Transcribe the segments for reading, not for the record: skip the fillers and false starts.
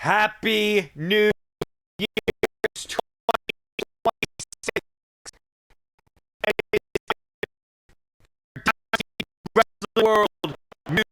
Happy New Year 2026. Rest of the world. New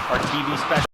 our TV special.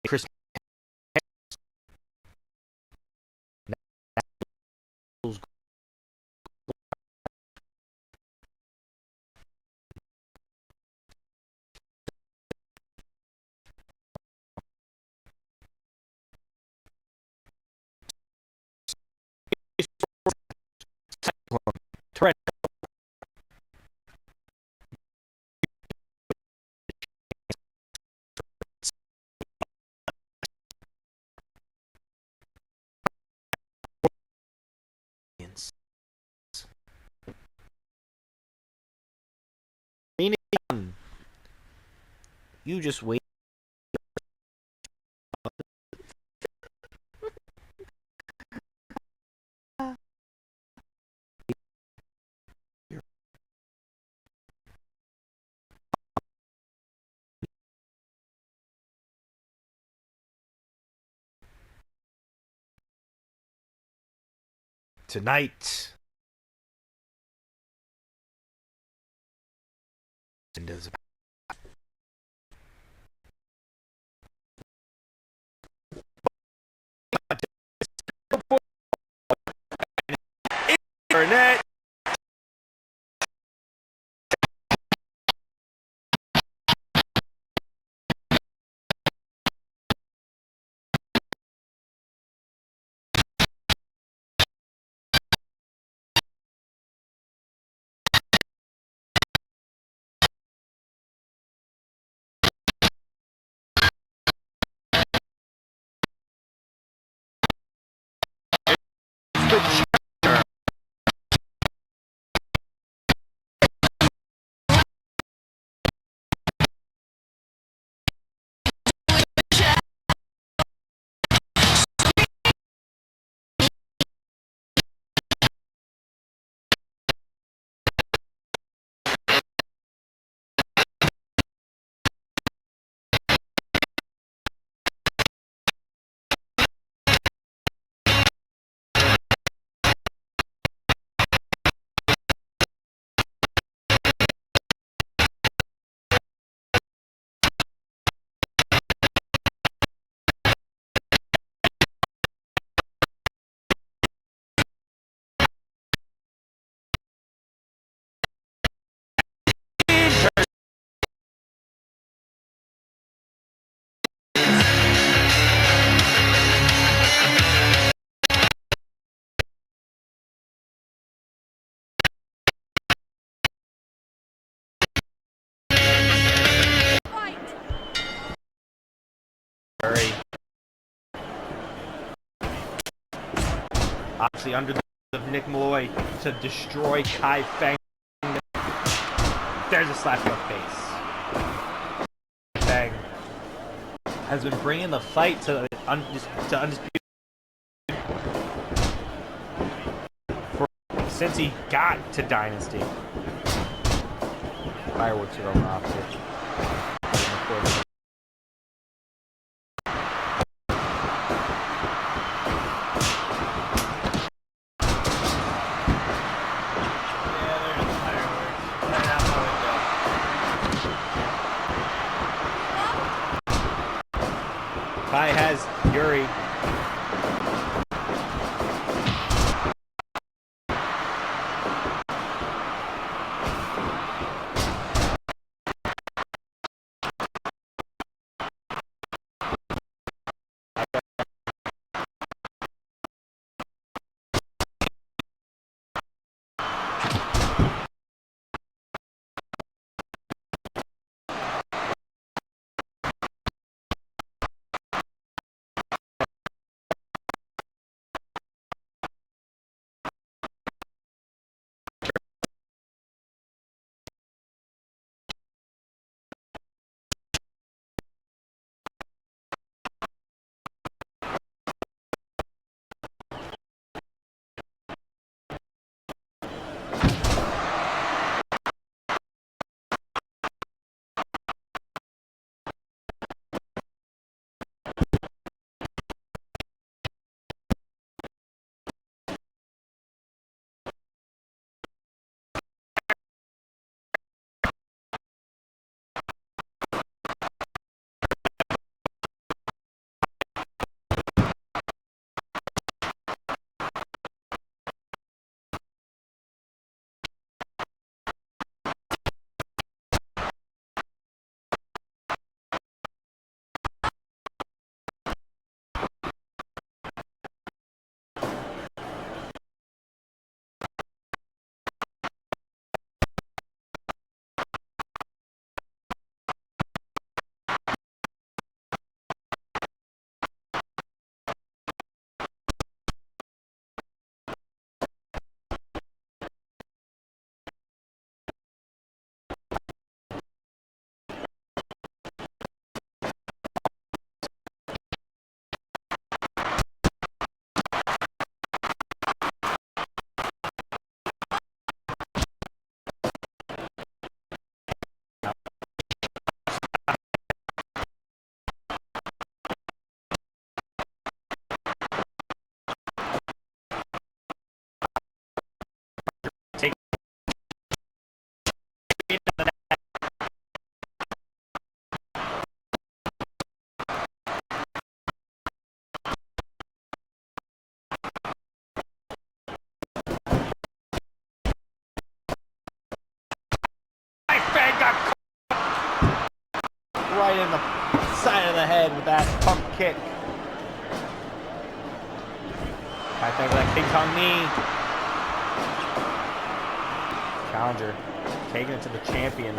Chris Trent you just wait. Tonight and does internet the Obviously under the of Nick Malloy to destroy Kai Feng. There's a slap to the face. Feng has been bringing the fight to Undisputed since he got to Dynasty. Fireworks are going off here. Kai has Yuri. Right in the side of the head with that pump kick. Back there with that King Kong knee. Challenger taking it to the champion.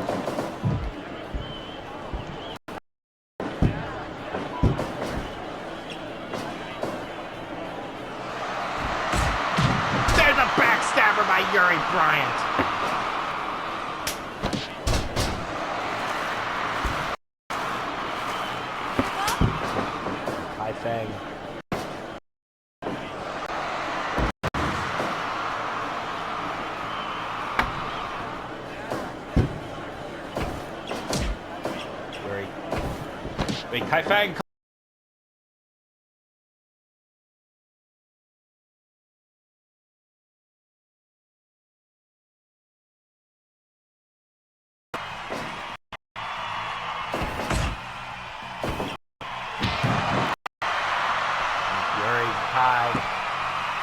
There's a backstabber by Yuri Bryant. Feng. Yuri. Wait, Kai Feng.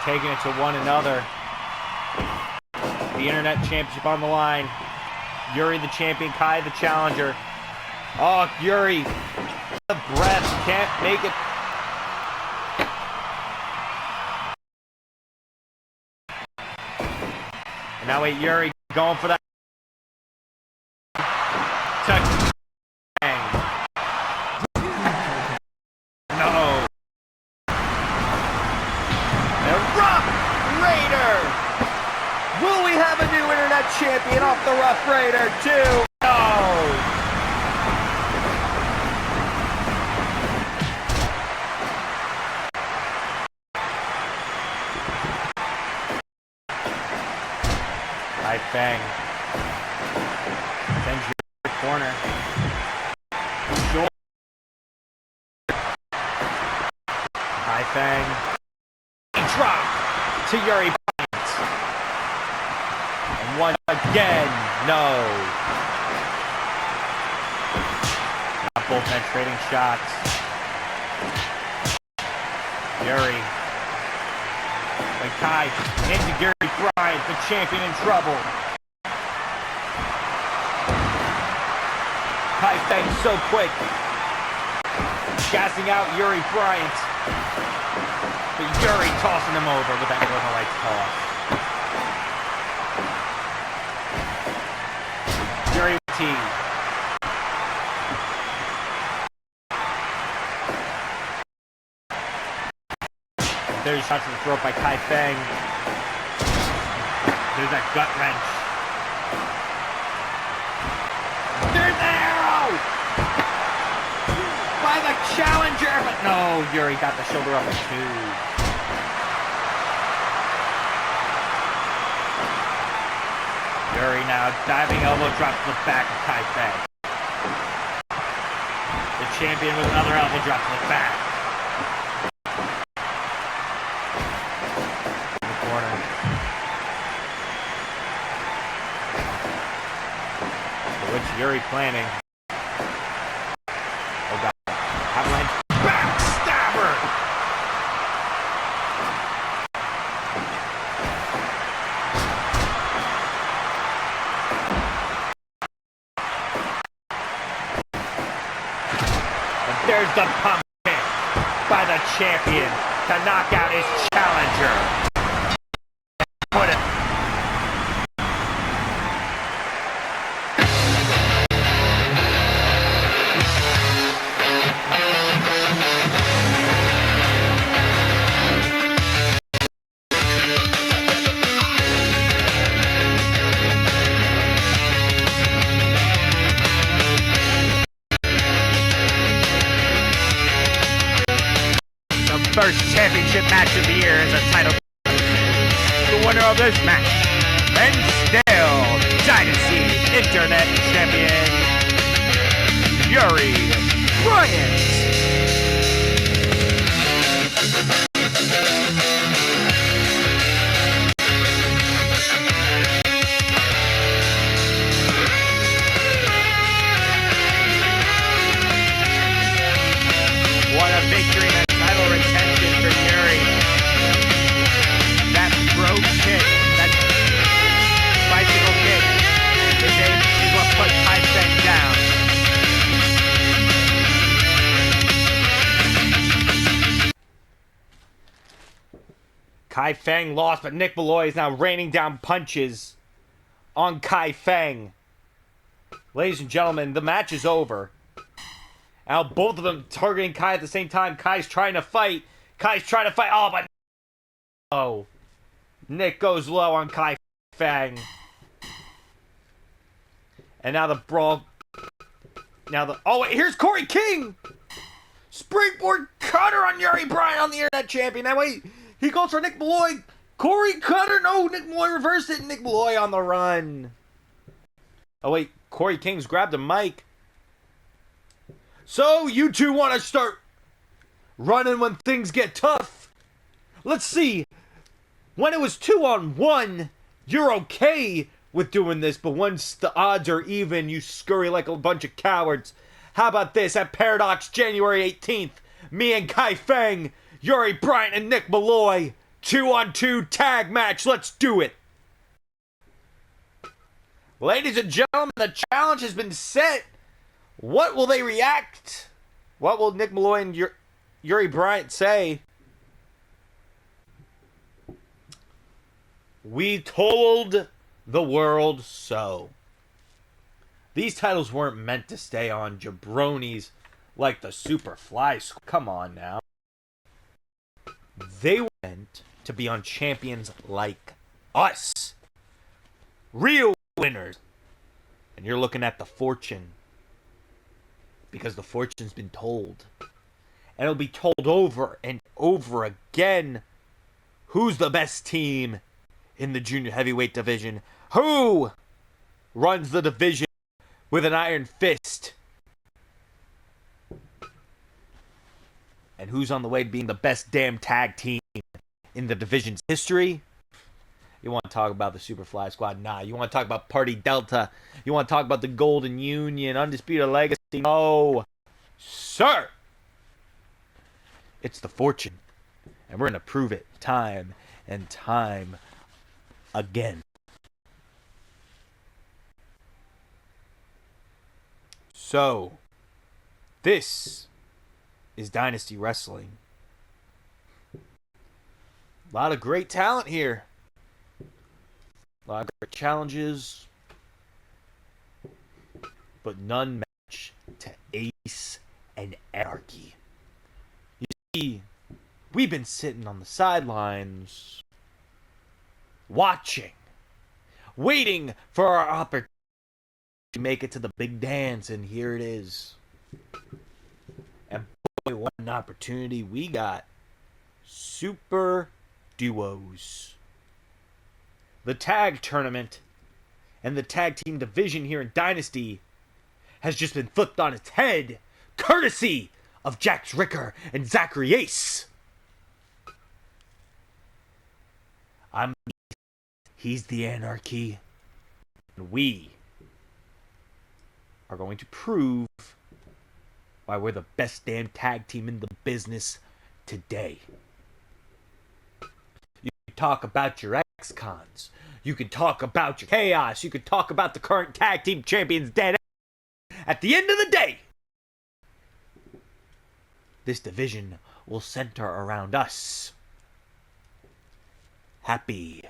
Taking it to one another. The Internet Championship on the line. Yuri the champion, Kai the challenger. Oh, Yuri. The breath. Can't make it. And now wait, Yuri going for that. No. Erupt! Raider! Will we have a new internet champion off the Rough Raider 2? No! Kai Feng sends you to the corner. Short. Kai Feng. Drop to Yuri Bryant. And once again, no. Now both men trading shots. Yuri. And Kai into Yuri Bryant, the champion in trouble. Kai Feng so quick. Gassing out Yuri Bryant. But Yuri tossing him over with that Northern Lights toss. Yuri with T. There's shots to the throat by Kai Feng. There's that gut wrench. There's the arrow! By the challenger, but no, Yuri got the shoulder up at 2. Yuri now diving elbow drop to the back of Kai Feng. The champion with another elbow drop to the back. In the corner. What's Yuri planning? Oh god. Avalanche backstabber! And there's the pump kick by the champion to knock out his challenger. Put it. First championship match of the year is a title. The winner of this match, and still Dynasty Internet Champion, Yuri Bryant. What a victory and a title retention for Yuri. That throw kick, that bicycle kick, is what put Kai Feng down. Kai Feng lost, but Nick Malloy is now raining down punches on Kai Feng. Ladies and gentlemen, the match is over. Now both of them targeting Kai at the same time. Kai's trying to fight. Oh, but oh, Nick goes low on Kai Feng. And now the brawl. Oh wait, here's Corey King. Springboard cutter on Yuri Bryant on the Internet Champion. Now wait, he goes for Nick Malloy. Corey cutter. No, Nick Malloy reversed it. Nick Malloy on the run. Oh wait, Corey King's grabbed a mic. So, you two want to start running when things get tough? Let's see. When it was 2-on-1, you're okay with doing this, but once the odds are even, you scurry like a bunch of cowards. How about this? At Paradox, January 18th, me and Kai Feng, Yuri Bryant and Nick Malloy, 2-on-2 tag match. Let's do it. Ladies and gentlemen, the challenge has been set. What will they react? What will Nick Malloy and Yuri Bryant say? We told the world so. These titles weren't meant to stay on jabronis like the Superfly. Come on now. They were meant to be on champions like us. Real winners. And you're looking at the fortune. Because the fortune's been told. And it'll be told over and over again. Who's the best team in the junior heavyweight division? Who runs the division with an iron fist? And who's on the way to being the best damn tag team in the division's history? You want to talk about the Superfly Squad? Nah. You want to talk about Party Delta? You want to talk about the Golden Union, Undisputed Legacy? No, sir. It's the fortune. And we're going to prove it time and time again. So, this is Dynasty Wrestling. A lot of great talent here. A lot of great challenges. But none match to Ace and Anarchy. You see, we've been sitting on the sidelines, watching, waiting for our opportunity to make it to the big dance, and here it is. And boy, what an opportunity we got. Super Duos. The tag tournament and the tag team division here in Dynasty has just been flipped on its head, courtesy of Jax Ricker and Zachary Ace. He's the Anarchy. And we are going to prove why we're the best damn tag team in the business today. You can talk about your ex-cons. You can talk about your chaos. You can talk about the current tag team champions dead. At the end of the day, this division will center around us. Happy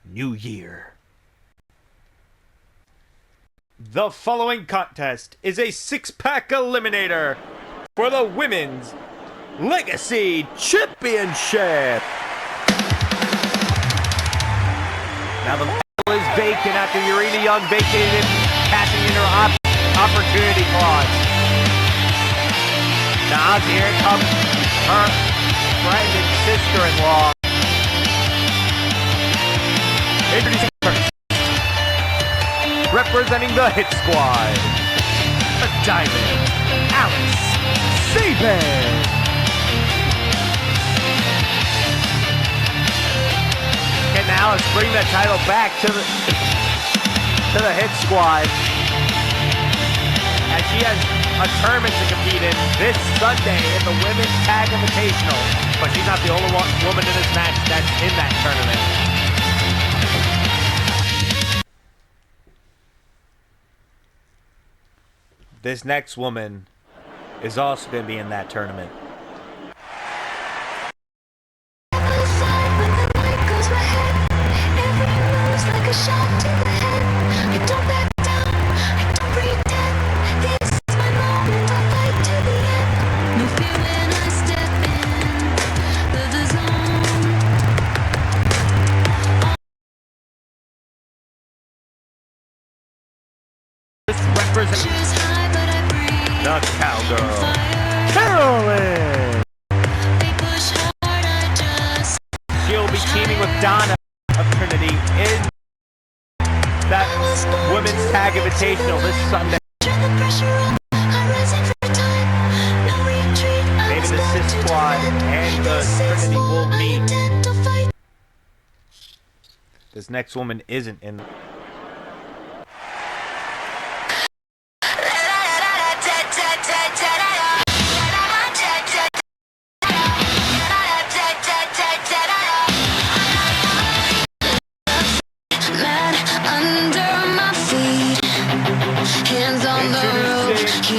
New Year. The following contest is a six-pack eliminator for the Women's Legacy Championship. Now the title is vacant after Urena Young vacated it, cashing in her opportunity clause. Now here comes her friend and sister-in-law. Introducing first, representing the Hit Squad, the Diamond, Alice Saban. Can Alice bring that title back to the Hit Squad? As she has a tournament to compete in this Sunday in the Women's Tag Invitational, but she's not the only woman in this match that's in that tournament. This next woman is also going to be in that tournament. The Cowgirl, Carolyn. She'll be teaming with Donna of Trinity in that Women's Tag Invitational this Sunday. Maybe the Sis Squad and the Trinity will meet. This next woman isn't in.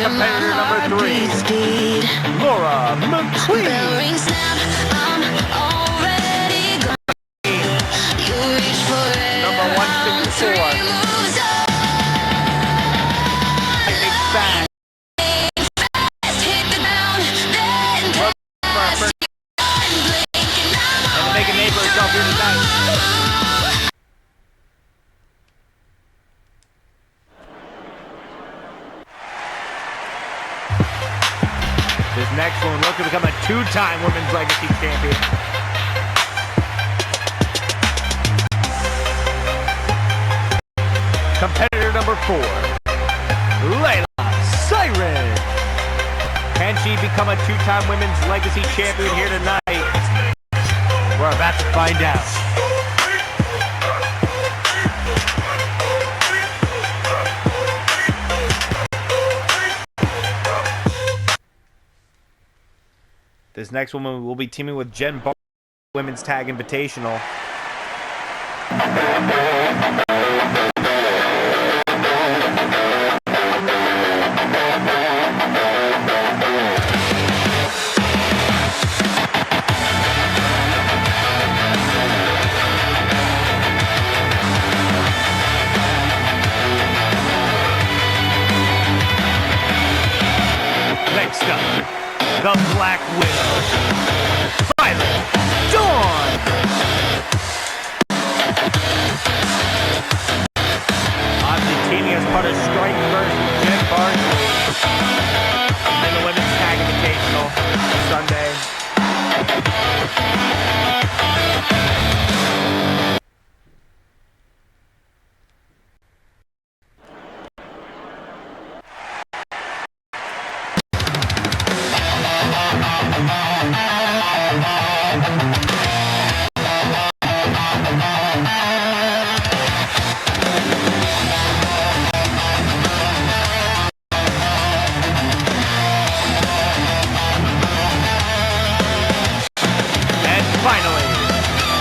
Competitor number 3, Laura McQueen. Number 154, make a name for herself here tonight. This next one looks to become a two-time Women's Legacy Champion. Competitor number 4, Layla Siren. Can she become a two-time Women's Legacy Champion here tonight? We're about to find out. This next woman will be teaming with Jen Bar Women's Tag Invitational. Next up, the Black Widow, Violet Dawn. Obviously teaming as part of Strike versus Jen Barkley in the Women's Tag Invitational Sunday.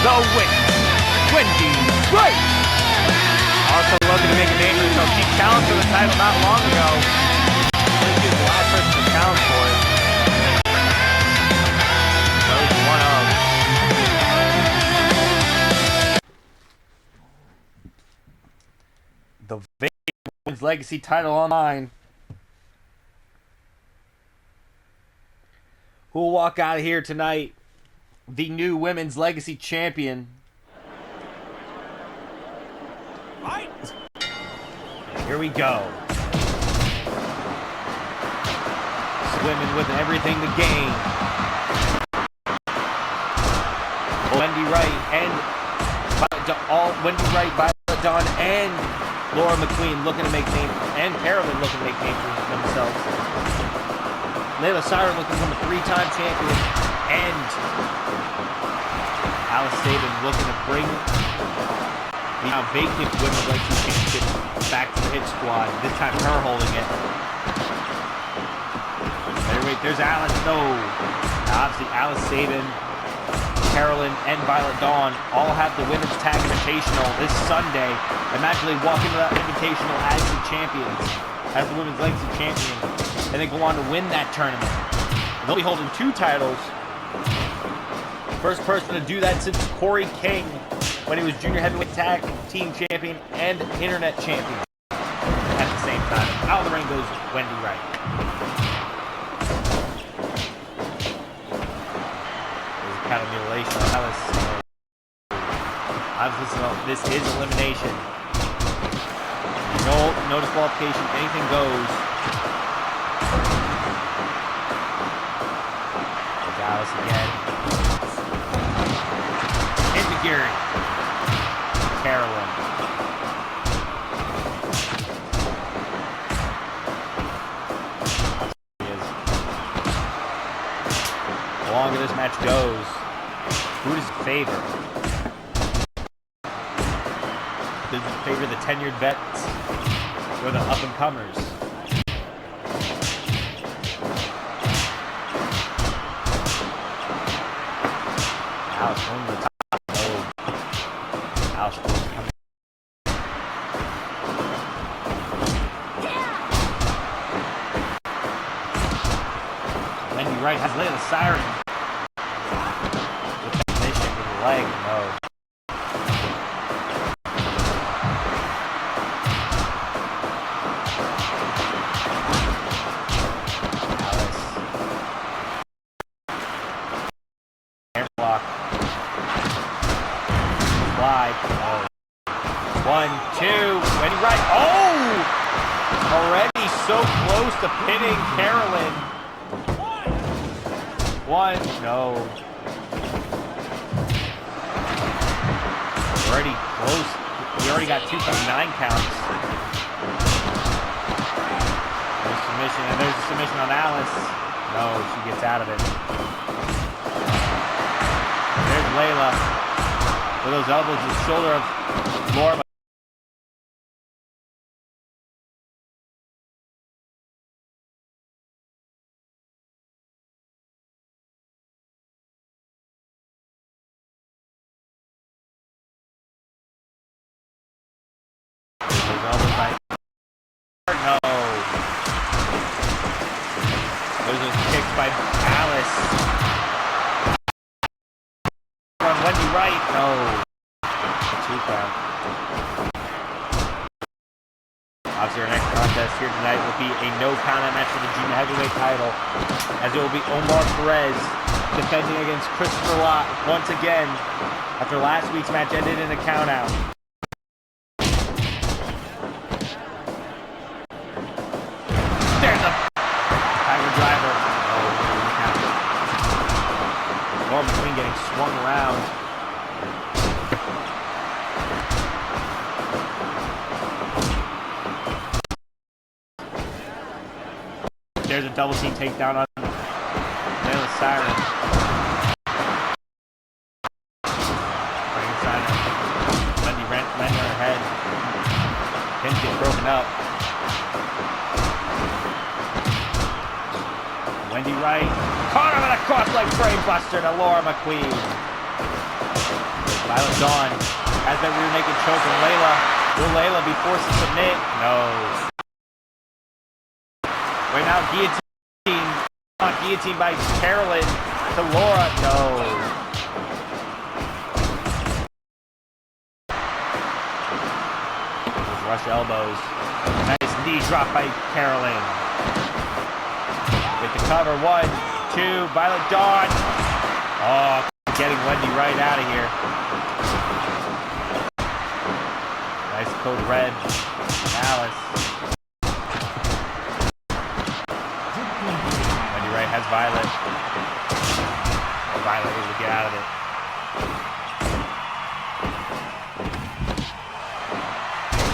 The winner, Wendy Wright. Also looking to make a name for herself. She challenged for the title not long ago. I think she was the last person to challenge for it. That was one of. The Women's Legacy title online. Who will walk out of here tonight? The new Women's Legacy Champion. Right. Here we go. Swimming with everything to gain. Wendy Wright and Wendy Wright, Violet Dawn, and Laura McQueen looking to make names, and Carolyn looking to make names for themselves. Layla Siren looking to become a 3-time champion, and Alice Sabin looking to bring the now vacant Women's Legacy Championship back to the Hit Squad. This time her holding it. Wait, there's Alice. No. Now, obviously, Alice Sabin, Carolyn, and Violet Dawn all have the Women's Tag Invitational this Sunday. Imagine they walk into that Invitational as the champions, as the Women's Legacy Champion, and they go on to win that tournament. They'll be holding 2 titles. First person to do that since Corey King when he was Junior Heavyweight Tag Team Champion and Internet Champion at the same time. Out of the ring goes Wendy Wright. There's a count of mutilation. This is elimination. No disqualification. Anything goes. There's Alice again. Gary. Carolyn. The longer this match goes, who does it favor? Does it favor the tenured vets or the up-and-comers? Alice going to the top. Wendy Wright has Layla Siren with the mission with the leg. No. Alice. Air block. alive. Oh. 1, 2, Wendy right. Oh! Already so close to pinning Carolyn. 1, no. Already close. We already got 2 from 9 counts. There's submission, and there's a submission on Alice. No, she gets out of it. There's Layla with those elbows to the shoulder of Laura. No. Those are kicks by Alice. On Wendy Wright. No. 2 count. Obviously, our next contest here tonight will be a no countout match for the junior heavyweight title, as it will be Omar Perez defending against Christopher Lott once again after last week's match ended in a countout. There's a Tiger driver. Oh, Norman Queen getting swung around. There's a double team takedown on Layla Siren. Wendy landing on her head. Pins get broken up. Wendy Wright, caught him with a cross-leg frame buster to Laura McQueen. Violet Dawn has that rear naked choke on Layla. Will Layla be forced to submit? No. Right now, guillotine by Carolyn to Laura. No. Those rush elbows. Nice knee drop by Carolyn. With the cover, 1, 2, Violet Dawn. Oh, getting Wendy Wright out of here. Nice code red. Alice. Wendy Wright has Violet. Violet able to get out of it.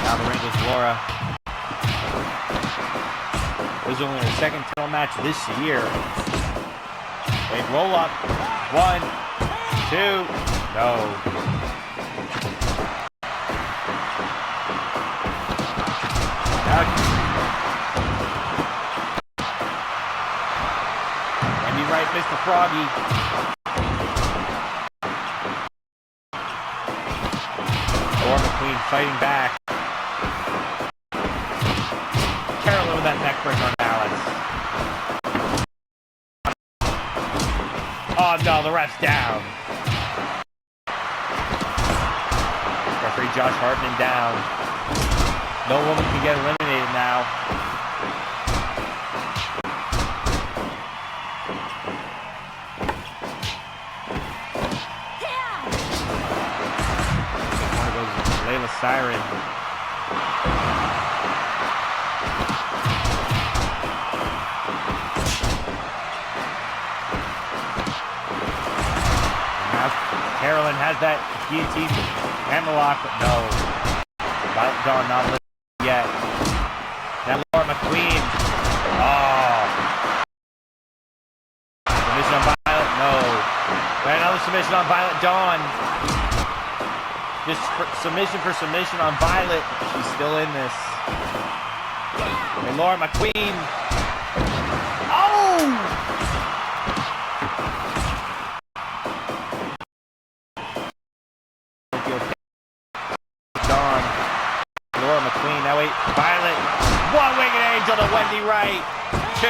Now the ring goes Laura. This is only their second title match this year. Wait, roll up. 1, 2, no. Now, Wendy Wright missed the froggy. Laura McQueen fighting back. Carolyn with that neck breaker on Alice. Oh no, the ref's down. Referee Josh Hartman down. No woman can get eliminated now. One goes Layla Siren. Carolyn has that guillotine hammerlock, but no. Violet Dawn not listening yet. Now Laura McQueen. Oh. Submission on Violet? No. And another submission on Violet Dawn. Just submission for submission on Violet. She's still in this. And Laura McQueen. Oh! Laura McQueen, now wait, Violet, 1 winged angel to Wendy Wright, 2.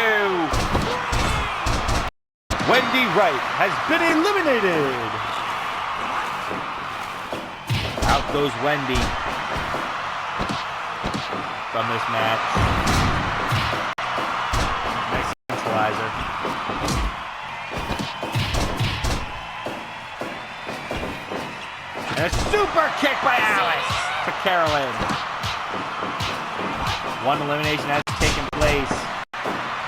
Wendy Wright has been eliminated. Out goes Wendy from this match. Nice centralizer. And a super kick by Alice to Carolyn. One elimination has taken place.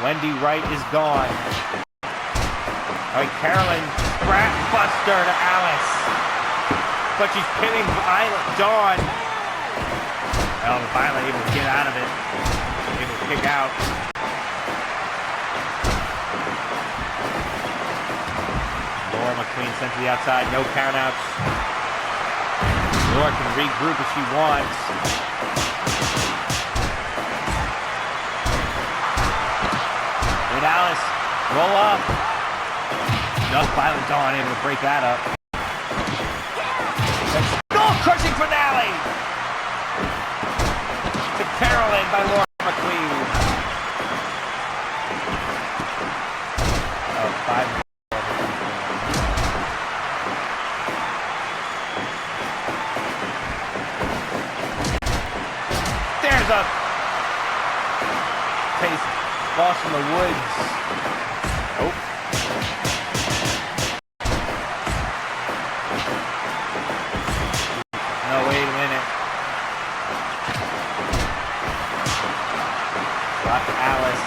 Wendy Wright is gone. All right, Carolyn, scrap buster to Alice. But she's pinning Violet Dawn. Well, Violet able to get out of it. Able to kick out. Laura McQueen sent to the outside. No countouts. Laura can regroup if she wants. Good Alice. Roll up. Just Violet Dawn able to break that up. Skull-crushing finale to Carolyn by Laura McQueen. Oh, 5 minutes. There's a taste lost in the woods. Nope. No, wait a minute. Drop to Alice.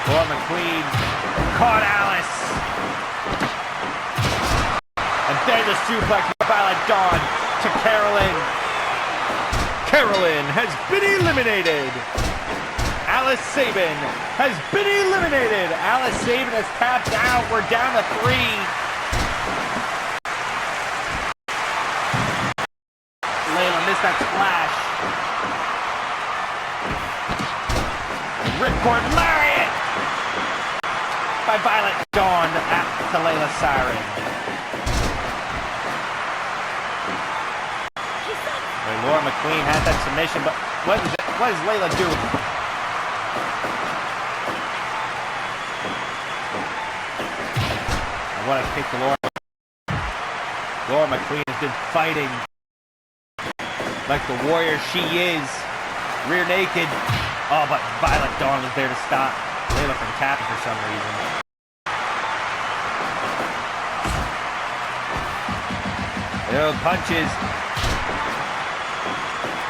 Laura McQueen caught Alice. And there's a suplex by Violet Dawn to Carolyn. Carolyn has been eliminated. Alice Sabin has been eliminated. Alice Sabin has tapped out. We're down to 3. Layla missed that splash. Ripcord lariat by Violet Dawn to Layla Siren. Laura McQueen had that submission, but what is Layla doing? I want to kick to Laura. Laura McQueen has been fighting like the warrior she is. Rear naked. Oh, but Violet Dawn was there to stop Layla from tapping for some reason. Yo, punches.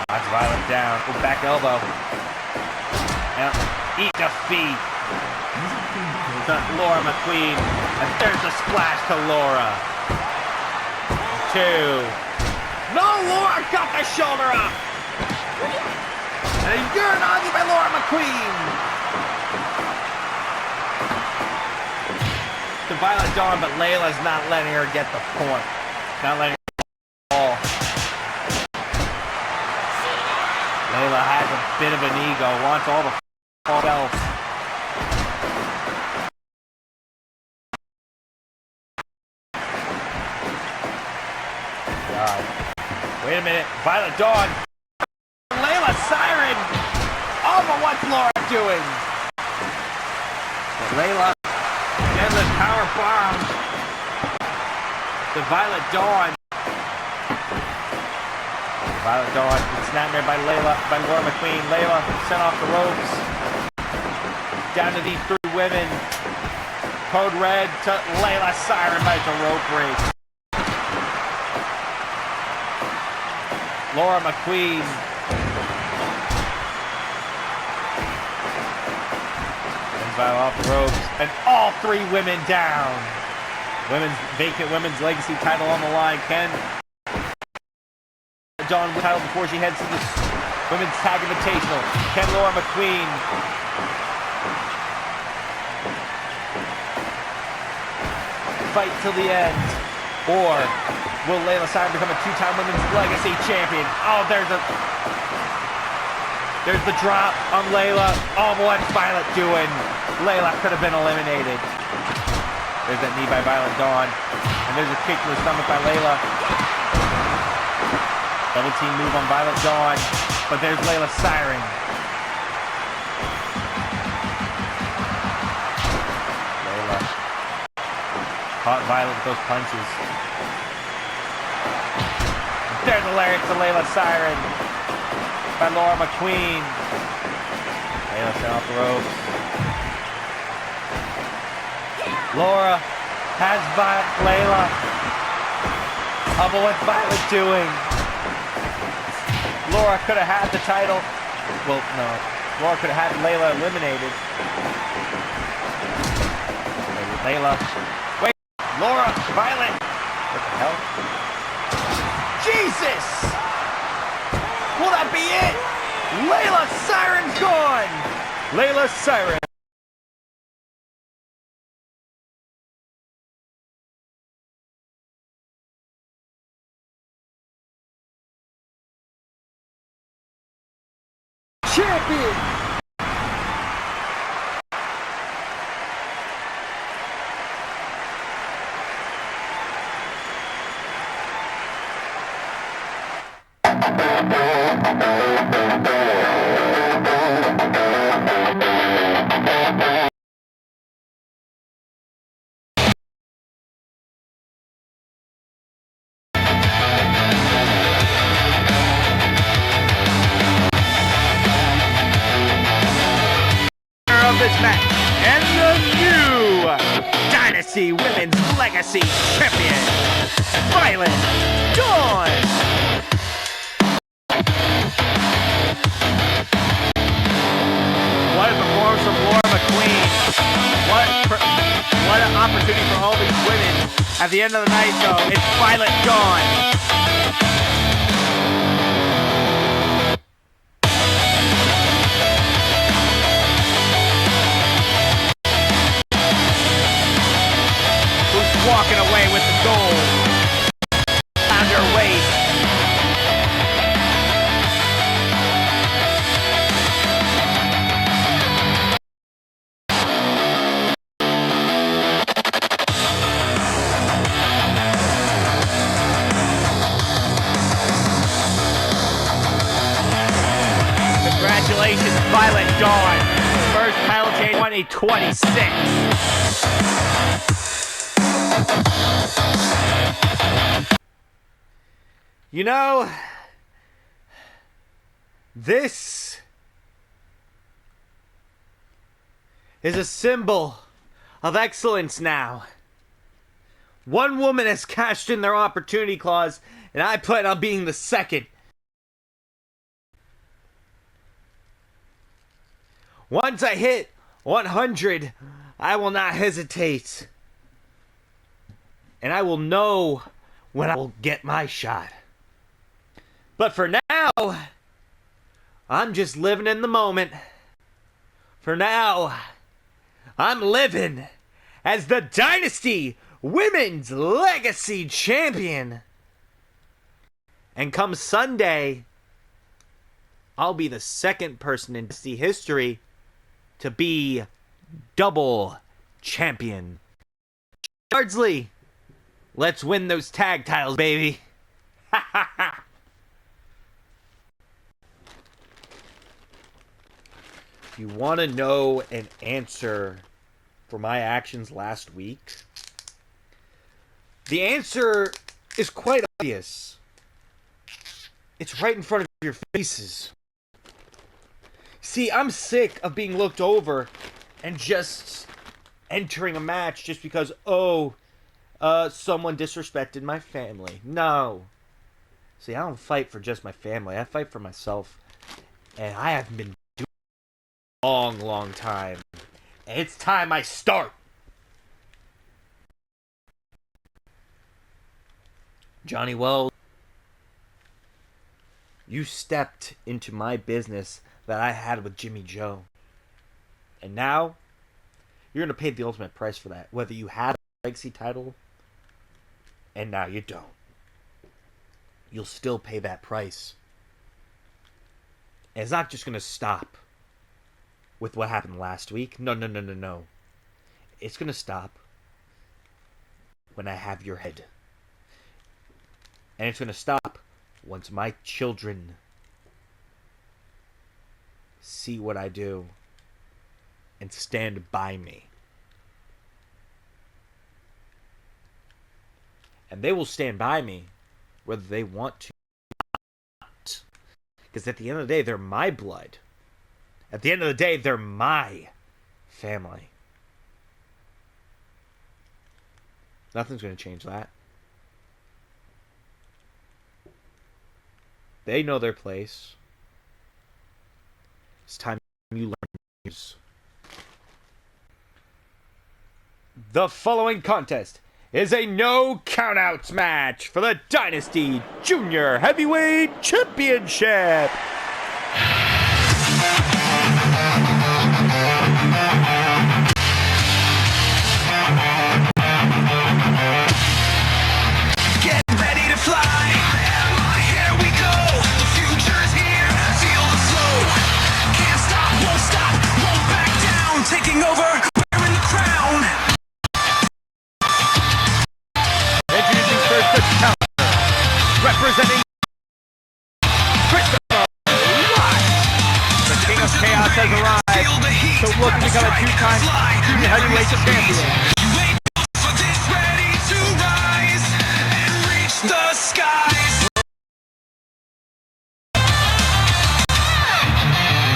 Knocks Violet down. Oh, back elbow. And eat defeat. To Laura McQueen. And there's a splash to Laura. 2. No, Laura got the shoulder up. And a Uranagi by Laura McQueen. To Violet Dawn, but Layla's not letting her get the point. Not letting her get the ball. Layla has a bit of an ego, wants all the belts. God. Wait a minute. Violet Dawn. Layla Siren. Oh, but what's Laura doing? But Layla. Deadlift power bomb. To Violet Dawn. Violet Dawn, snapmare by Laura McQueen. Layla sent off the ropes. Down to these 3 women. Code red to Layla Siren by the rope break. Laura McQueen. And Violet off the ropes. And all 3 women down. Vacant women's legacy title on the line. Can Dawn with title before she heads to this women's tag invitational. Can Laura McQueen fight till the end? Or will Layla Siren become a 2-time women's legacy champion? Oh, there's the drop on Layla. Oh, what's Violet doing? Layla could have been eliminated. There's that knee by Violet Dawn. And there's a kick to the stomach by Layla. Double team move on Violet Dawn, but there's Layla Siren. Layla caught Violet with those punches. There's a lariat to Layla Siren by Laura McQueen. Layla sent off the ropes. Laura has Layla Oh, but what's Violet doing? Laura could have had the title. Well, no. Laura could have had Layla eliminated. Maybe Layla. Wait. Laura. Violet. What the hell? Jesus! Will that be it? Layla Siren's gone! Layla Siren. Champion! Of this match, and the new Dynasty Women's Legacy Champion, Violet Dawn. What a performance from Laura McQueen. What an opportunity for all these women. At the end of the night, though, it's Violet Dawn. Walking away with the gold around her waist. Congratulations, Violet Dawn. First title change 2026. You know, this is a symbol of excellence now. One woman has cashed in their opportunity clause, and I plan on being the second. Once I hit 100, I will not hesitate. And I will know when I will get my shot. But for now, I'm just living in the moment. For now, I'm living as the Dynasty Women's Legacy Champion. And come Sunday, I'll be the second person in Dynasty history to be double champion. Yardsley, let's win those tag titles, baby. Ha ha ha. If you want to know an answer for my actions last week, the answer is quite obvious. It's right in front of your faces. See, I'm sick of being looked over and just entering a match just because, someone disrespected my family. No. See, I don't fight for just my family. I fight for myself. And I haven't been doing it for a long time. And it's time I start. Johnny Wells, you stepped into my business that I had with Jimmy Joe. And now, you're going to pay the ultimate price for that. Whether you had a legacy title, and now you don't. You'll still pay that price. And it's not just going to stop with what happened last week. No. It's going to stop when I have your head. And it's going to stop once my children see what I do and stand by me. And they will stand by me whether they want to or not. Because at the end of the day, they're my blood. At the end of the day, they're my family. Nothing's going to change that. They know their place. It's time you learn yours. The following contest is a no countouts match for the Dynasty Junior Heavyweight Championship. Get ready to fly. Here we go. The future's here. Feel the flow. Can't stop, won't back down. Taking over, wearing the crown. Introducing first the challenger, representing Christopher Watt. The King of Chaos has arrived, so look to become a two-time Junior Heavyweight Champion. For this, ready to rise and reach the skies.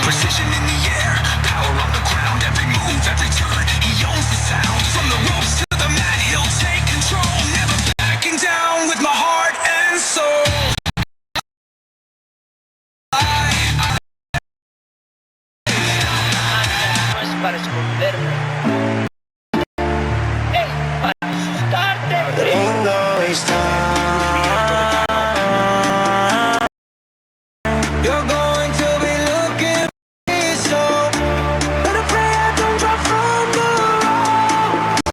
Precision in the air, power on the ground, every move, every turn. He owns the sound. From the ropes to the mat, he'll take control. Never backing down with my heart and soul. Para esconderme. ¡Ey! ¡Para asustarte! You're going to be looking for me, so better pray I don't drop from the road.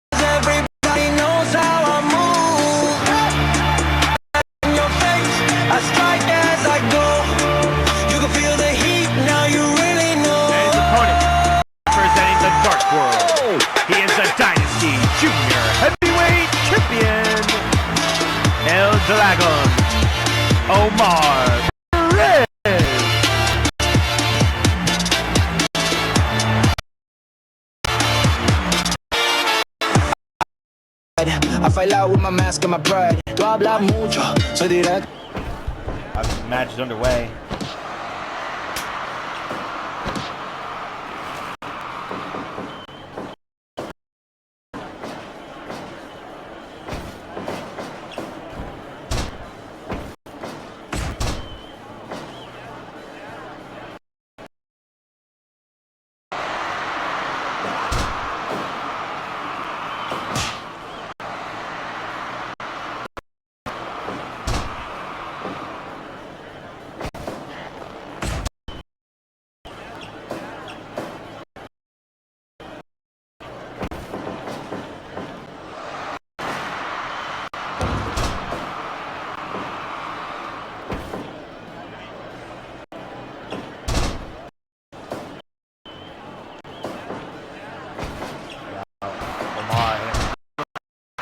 'Cause everybody knows how I move. In your face, I strike as I go. You can feel the heat, now you really know. And his opponent, representing the Dark World, he is the Dynasty Junior Heavyweight Champion, El Dragon, Omar Perez. I fight loud with my mask and my pride. Tú hablas mucho, soy directo. The match is underway.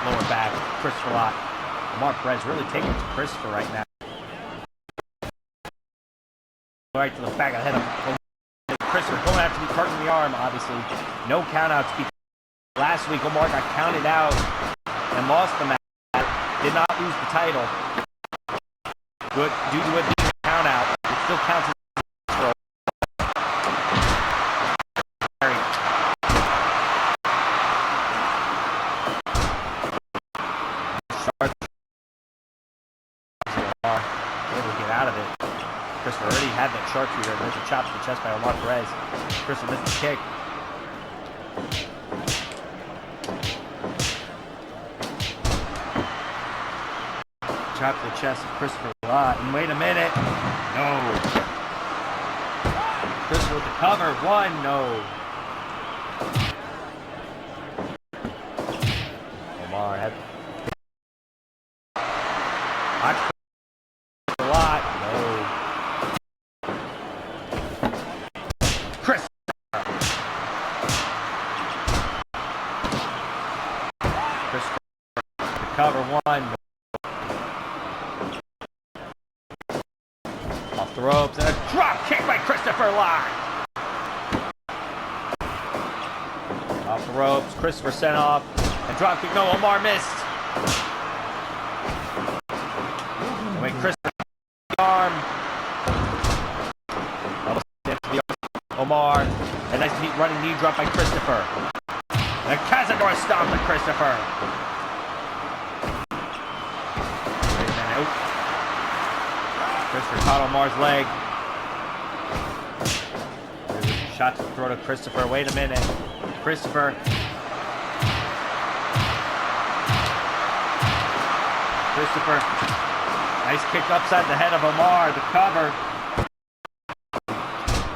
Lower back, Christopher Watt. Omar Perez really taking it to Christopher right now. Right to the back of the head of Christopher going after the cart in the arm, obviously. No countouts because last week Omar got counted out and lost the match. Did not lose the title. Good due to it being a count out. It still counts as able to get out of it. Christopher already had that sharpshooter. There's a chop to the chest by Omar Perez. Christopher missed the kick. Chop to the chest of Christopher Watt. And wait a minute. No. Christopher with the cover. One. No. Omar had a lot. No. Chris. Christopher. The cover one. Off the ropes and a drop kick by Christopher Watt. Off the ropes. Christopher sent off. And drop kick. No, Omar missed. And when Christopher arm. Omar. A nice neat running knee drop by Christopher. And a Cazador stomp by Christopher. Wait a minute. Christopher caught Omar's leg. There's a shot to throw to Christopher. Wait a minute. Christopher. Nice kick upside the head of Omar. The cover.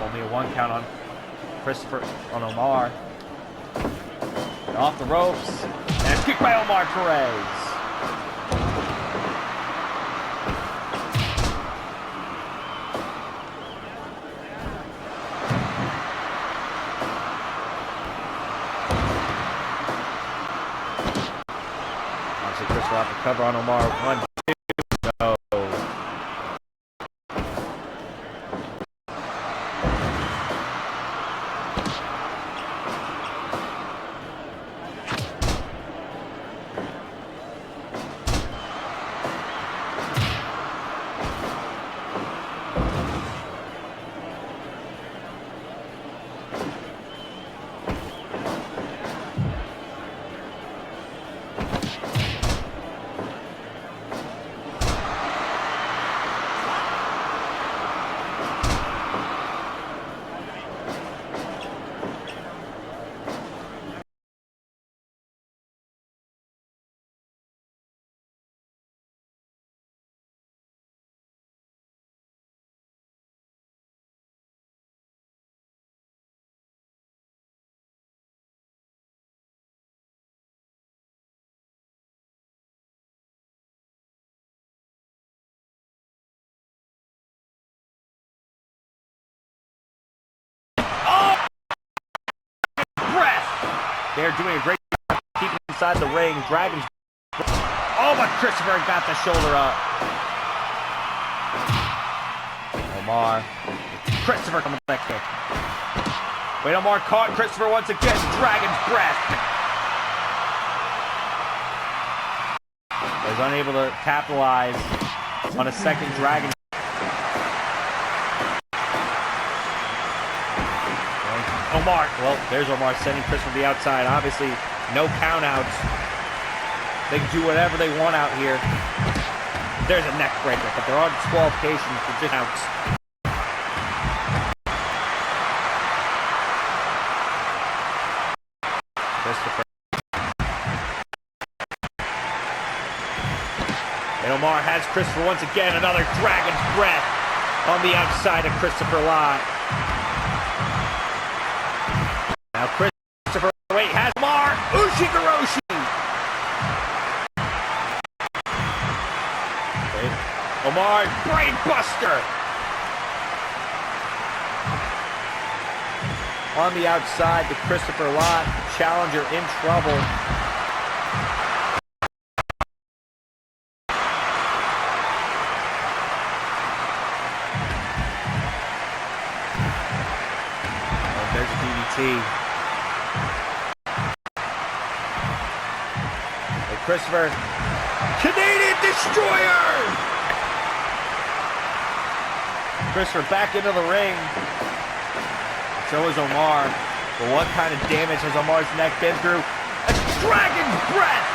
Only a 1 count on Christopher, on Omar. And off the ropes. And a kick by Omar Perez. Christopher off the cover on Omar. 1, 2, go. They're doing a great job keeping inside the ring. Dragons. Oh, but Christopher got the shoulder up. Omar. Christopher coming back kick. Wait, Omar caught Christopher once again. Dragon's breath. Was unable to capitalize on a second dragon. Omar, well, there's Omar sending Chris from the outside. Obviously, no countouts. They can do whatever they want out here. There's a neck breaker, but there are disqualifications for just outs. Christopher. And Omar has Christopher once again. Another dragon's breath on the outside of Christopher Lott. Now Christopher, wait, has Omar, Ushigoroshi. Okay. Omar, brain buster. On the outside, the Christopher Lott, challenger in trouble. Oh, there's a DDT. Christopher, Canadian Destroyer! Christopher back into the ring. So is Omar. But what kind of damage has Omar's neck been through? A dragon's breath!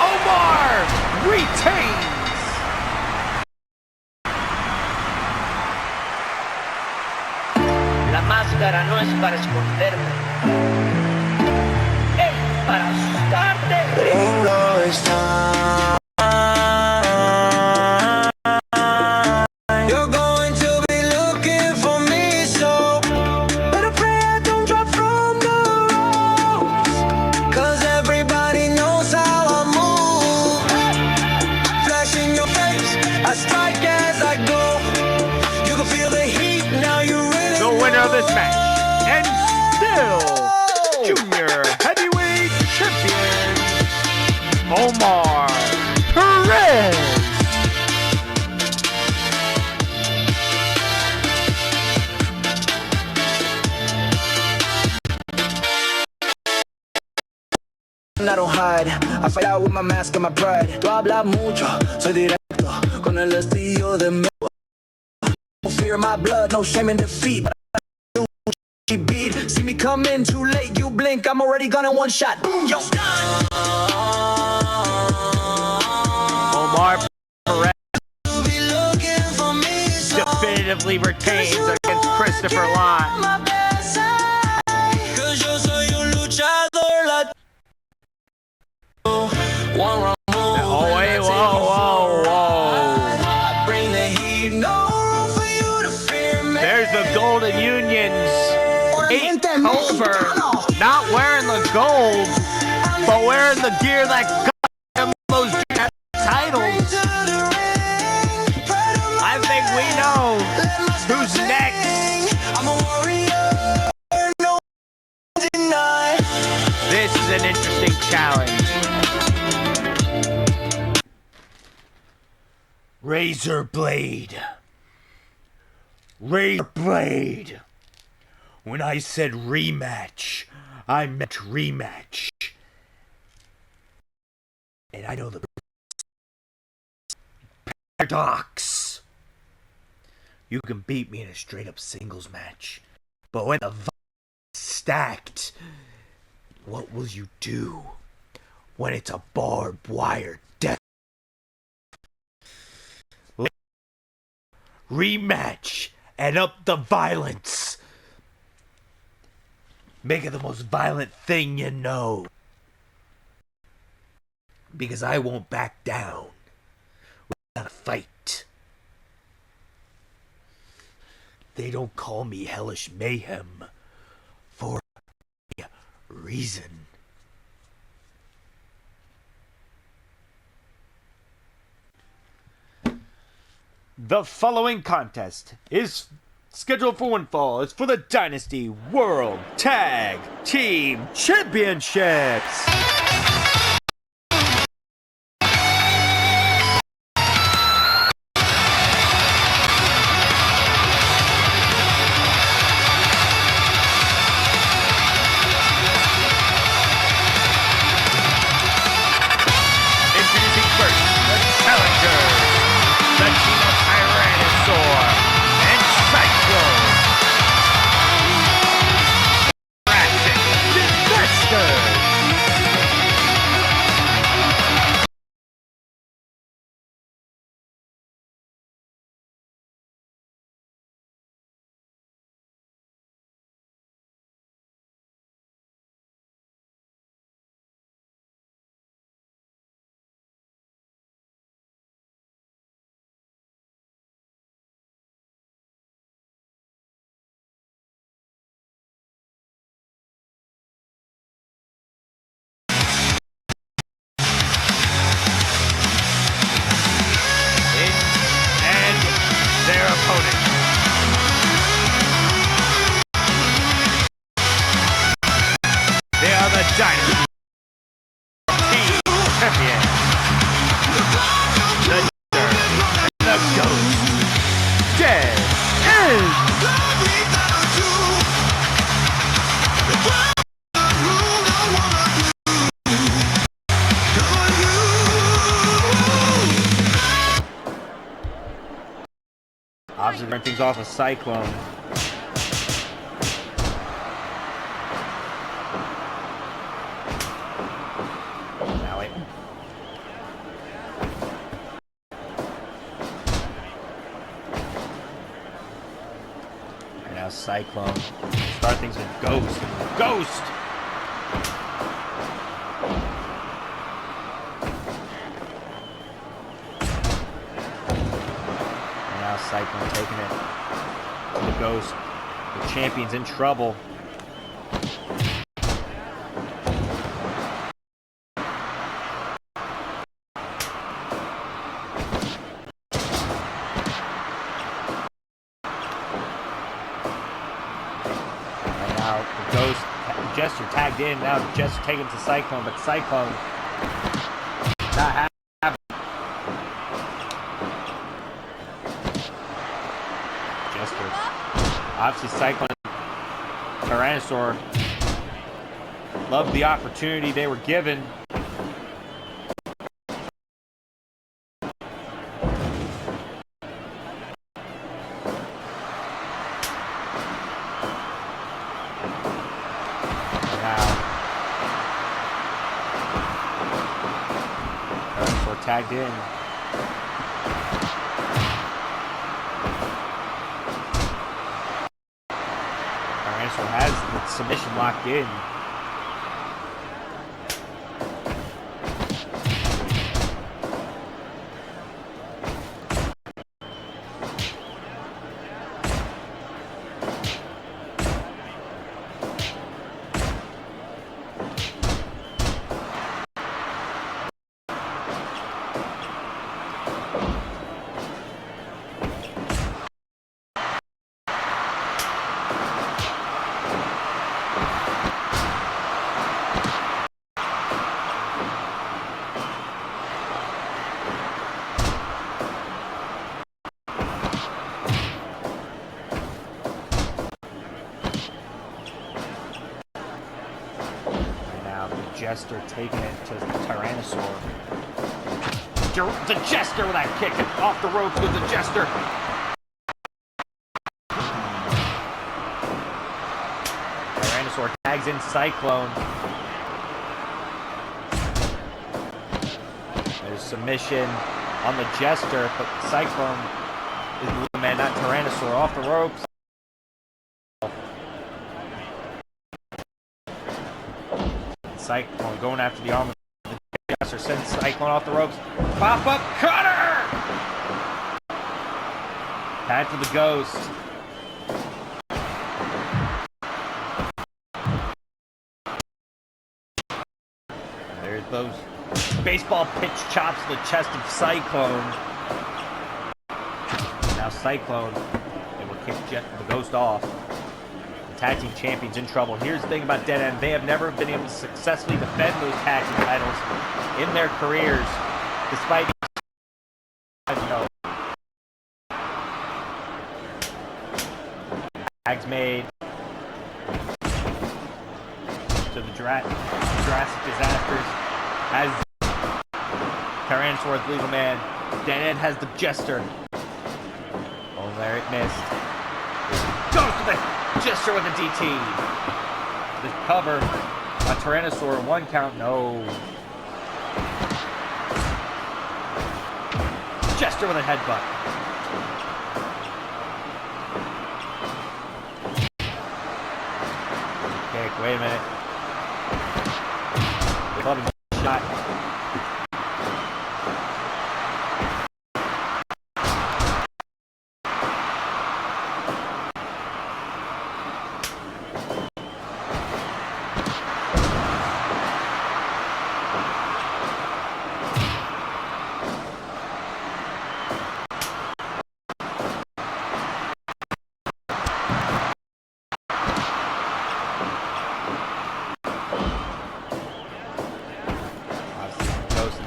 Omar retains! La máscara no es para esconderme, es para asustarte. Gringo, it's time. You're going to be looking for me, so better pray I don't drop from the ropes. 'Cause everybody knows how I move. Flash in your face, I strike as I go. You can feel the heat, now you really The winner of this match, and still Junior Heavyweight Champion, Omar Perez. I don't hide, I fight out with my mask and my pride. Tú hablas mucho, soy directo, con el estilo de mi. No fear my blood, no shame in defeat. But I do beat. See me coming too late, you blink, I'm already gone in one shot. Yo. narratively retains against Christopher Lott. My best side, 'cause yo soy un luchador latino. One wrong move, Oh, wait, and I whoa, take you whoa, for a whoa. ride. I bring the heat, no room for you to fear me. There's the Golden Unions. 8 Cobra, not wearing the gold, but wearing the gear that got them those titles. I think we know who's next. I'm a warrior, no deny. This is an interesting challenge. Razor Blade. Razor Blade. When I said rematch, I meant rematch. And I know the paradox. You can beat me in a straight up singles match, but when the is stacked, what will you do when it's a barbed wire death? Rematch and up the violence. Make it the most violent thing you know. Because I won't back down without a fight. They don't call me Hellish Mayhem for a reason. The following contest is scheduled for one fall. It's for the Dynasty World Tag Team Championships. Introducing first, the challengers, the team of Tyrannosaur and Cyclone. Jurassic Disasters. And their opponent. They are the Dynasty Team Champions. The Thunder and the Ghost. Dead End. Obviously, run things off a Cyclone. Now wait. And now Cyclone. Start things with Ghost. Ghost! Cyclone taking it to the Ghost. The champion's in trouble. And now the Ghost, Jester tagged in. Now Jester taking it to Cyclone, but Cyclone not happy. Obviously, Cyclone Tyrannosaur loved the opportunity they were given. Now, Tyrannosaur tagged in. submission locked in. Jester taking it to Tyrannosaur. The Jester with that kick off the ropes with the Jester. Tyrannosaur tags in Cyclone. There's submission on the Jester, but Cyclone is the man, not Tyrannosaur, off the ropes. Cyclone going after the arm of the Jester, sends Cyclone off the ropes. Pop up cutter! Pad to the Ghost. There's those baseball pitch chops to the chest of Cyclone. Now Cyclone, they will kick the Ghost off. Tag team champions in trouble. Here's the thing about Dead End. They have never been able to successfully defend those tag team titles in their careers, despite, you know, tags made to the Jurassic Disasters as Tyrannosaurus legal man. Dead End has the Jester. Oh, there it missed. Goes to the Jester with a DT. The cover on Tyrannosaur, 1 count, no. Jester with a headbutt. Kick, wait a minute. Clubbing shot.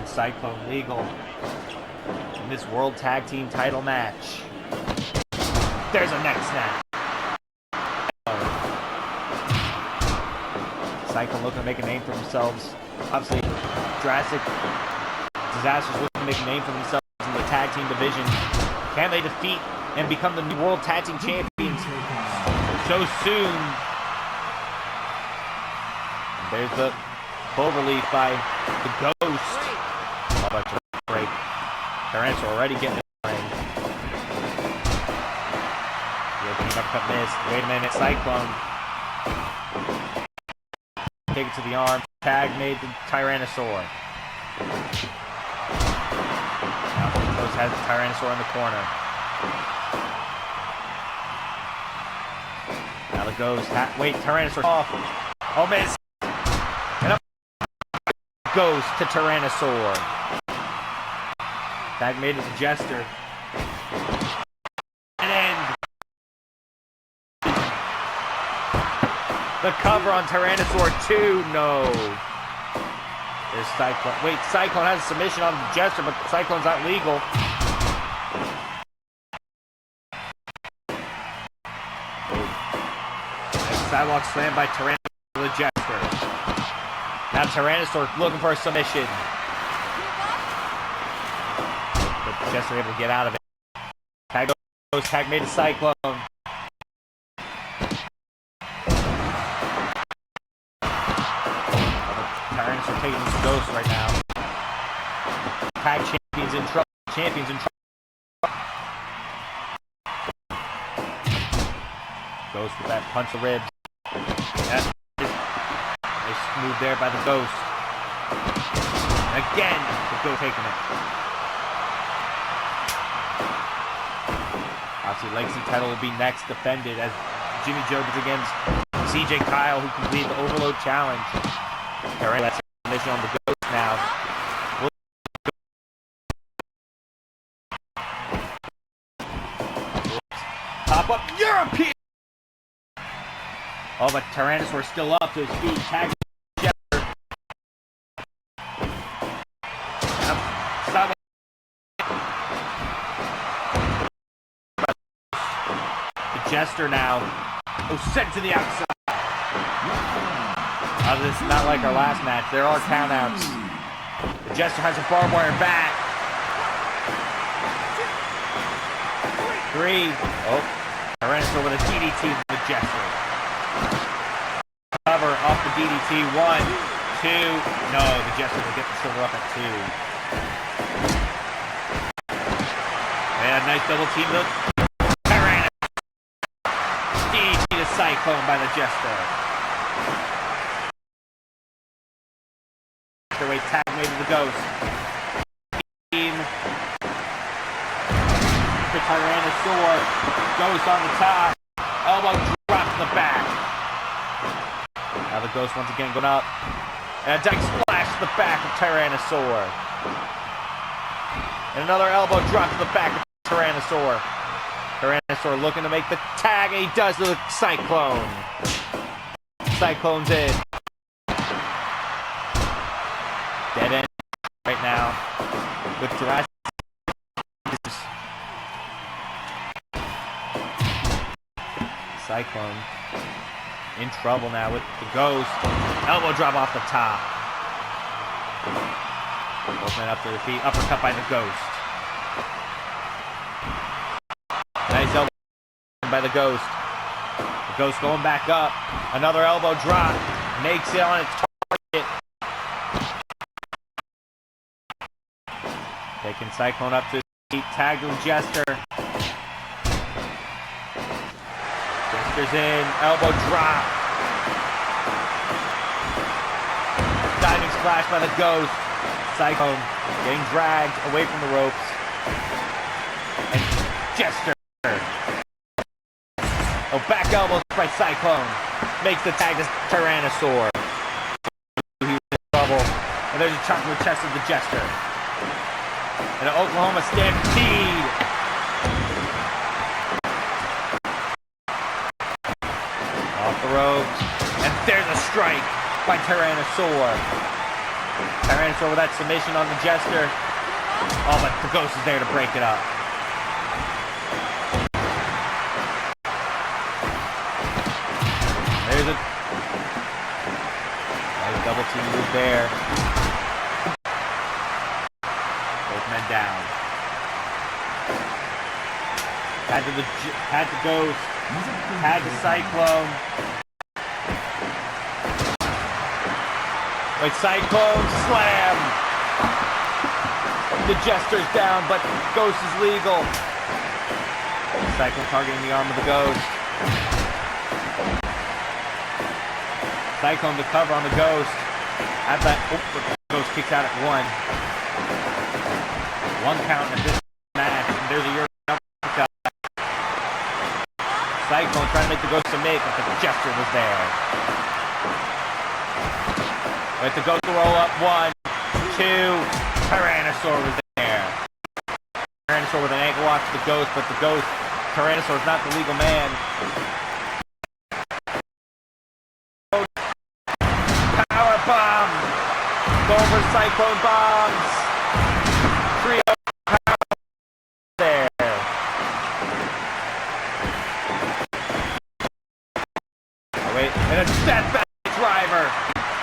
Cyclone legal in this World Tag Team title match. There's a neck snap. Cyclone looking to make a name for themselves. Obviously, Jurassic Disasters looking to make a name for themselves in the tag team division. Can they defeat and become the new World Tag Team champions so soon? And there's the full relief by the Ghost. But break. Tyrannosaur already getting the ring. European uppercut missed. Wait a minute, Cyclone. Take it to the arm. Tag made the Tyrannosaur. Now the Ghost has the Tyrannosaur in the corner. Now the Ghost. Wait, Tyrannosaur off. Oh, miss. And up goes to Tyrannosaur. Tag made it the Jester. And end. The cover on Tyrannosaur 2. No. There's Cyclone. Wait, Cyclone has a submission on the Jester, but Cyclone's not legal. Sidewalk slam by Tyrannosaur to the Jester. Now Tyrannosaur looking for a submission. Jester able to get out of it. Tag goes, tag made a Cyclone. Tyrannosaur taking this Ghost right now. Tag champions in trouble. Champions in trouble. Ghost with that punch of ribs. That move there by the Ghost. Again, the Ghost taking it. Obviously, Legacy title will be next defended as Jimmy Joe is against CJ Kyle, who completed the Overload Challenge. Alright, that's a mission on the Ghost now. Pop up European! Oh, but Tyrannosaur's still up to his feet. Tag Jester. The Jester now. Oh, sent to the outside. This is not like our last match. There are countouts. The Jester has a barbed wire back. 3. Oh, Tyrannosaur with a DDT to the Jester. Cover off the DDT. 1, 2. No, the Jester will get the silver up at 2. And a nice double team look. Tyrannosaur. DDT to Cyclone by the Jester. Away tag made to the Ghost. Team. The Tyrannosaur. Ghost on the top. Elbow drop to the back. Now the Ghost once again going up. And a Dyke splash to the back of Tyrannosaur. And another elbow drop to the back of Tyrannosaur. Tyrannosaur looking to make the tag, and he does to the Cyclone. Cyclone's in. Dead end right now with Jurassic. Cyclone in trouble now with the Ghost. Elbow drop off the top. Both men up to their feet. Uppercut by the Ghost. Nice elbow by the Ghost. The Ghost going back up. Another elbow drop. Makes it on its target. Taking Cyclone up to his feet. Tag to Jester. Jester's in. Elbow drop. Diving splash by the Ghost. Cyclone getting dragged away from the ropes. And Jester. Oh, back elbows by Cyclone. Makes the tag to Tyrannosaur. He was in trouble. And there's a chop to the chest of the Jester. And an Oklahoma Stampede. Off the ropes. And there's a strike by Tyrannosaur. Tyrannosaur with that submission on the Jester. Oh, but the Ghost is there to break it up. There's a nice double team move there. Both men down. Had to Ghost. Had to Cyclone. Like Cyclone slam. The Jester's down, but Ghost is legal. Cyclone targeting the arm of the Ghost. Cyclone to cover on the Ghost. At that, the Ghost kicks out at 1. 1 count in this match. And there's a European uppercut. Cyclone trying to make the Ghost submit, but the Jester was there. Let the Ghost roll up. 1, 2. Tyrannosaur was there. Tyrannosaur with an ankle lock to the Ghost, but the Ghost, Tyrannosaur is not the legal man. Power bomb. Going for Cyclone bombs. Trio power there. Oh, wait, and a deathmatch driver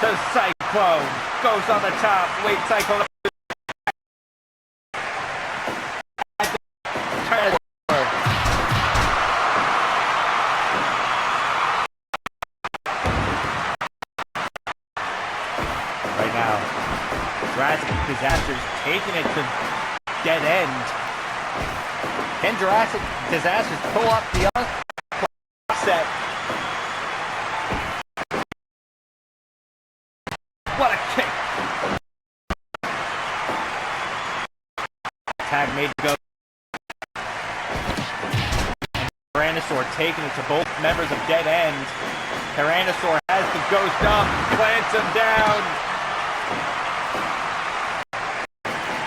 to Cyclone. Goes on the top. Wait, Cyclone. Right now, Jurassic Disaster's taking it to dead end. Can Jurassic Disasters pull up the upset? tag made to go. Tyrannosaur taking it to both members of Dead End. Tyrannosaur has the ghost up, plants him down.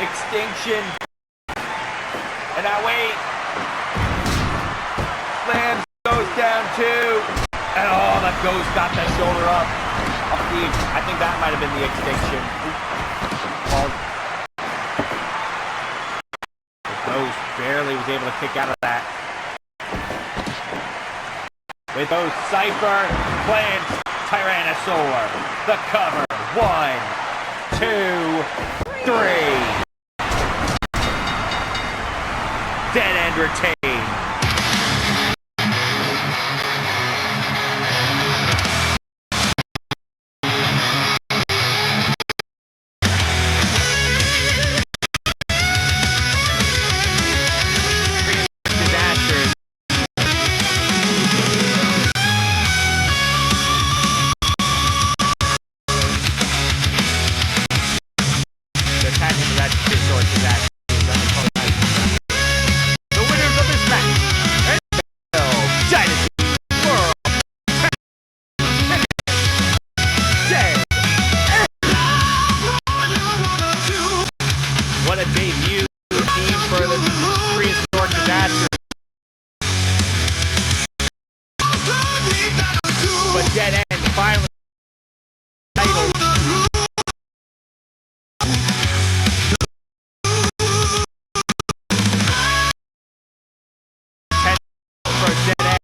Extinction. And now wait. Slams goes down too. And oh, the ghost got the shoulder up. I think that might have been the extinction. The ghost barely was able to kick out of that. With those Cypher plants Tyrannosaur. The cover. 1, 2, 3. Dead End retained. What a debut team for the prehistoric disaster. But Dead End finally title. 10 for Dead End.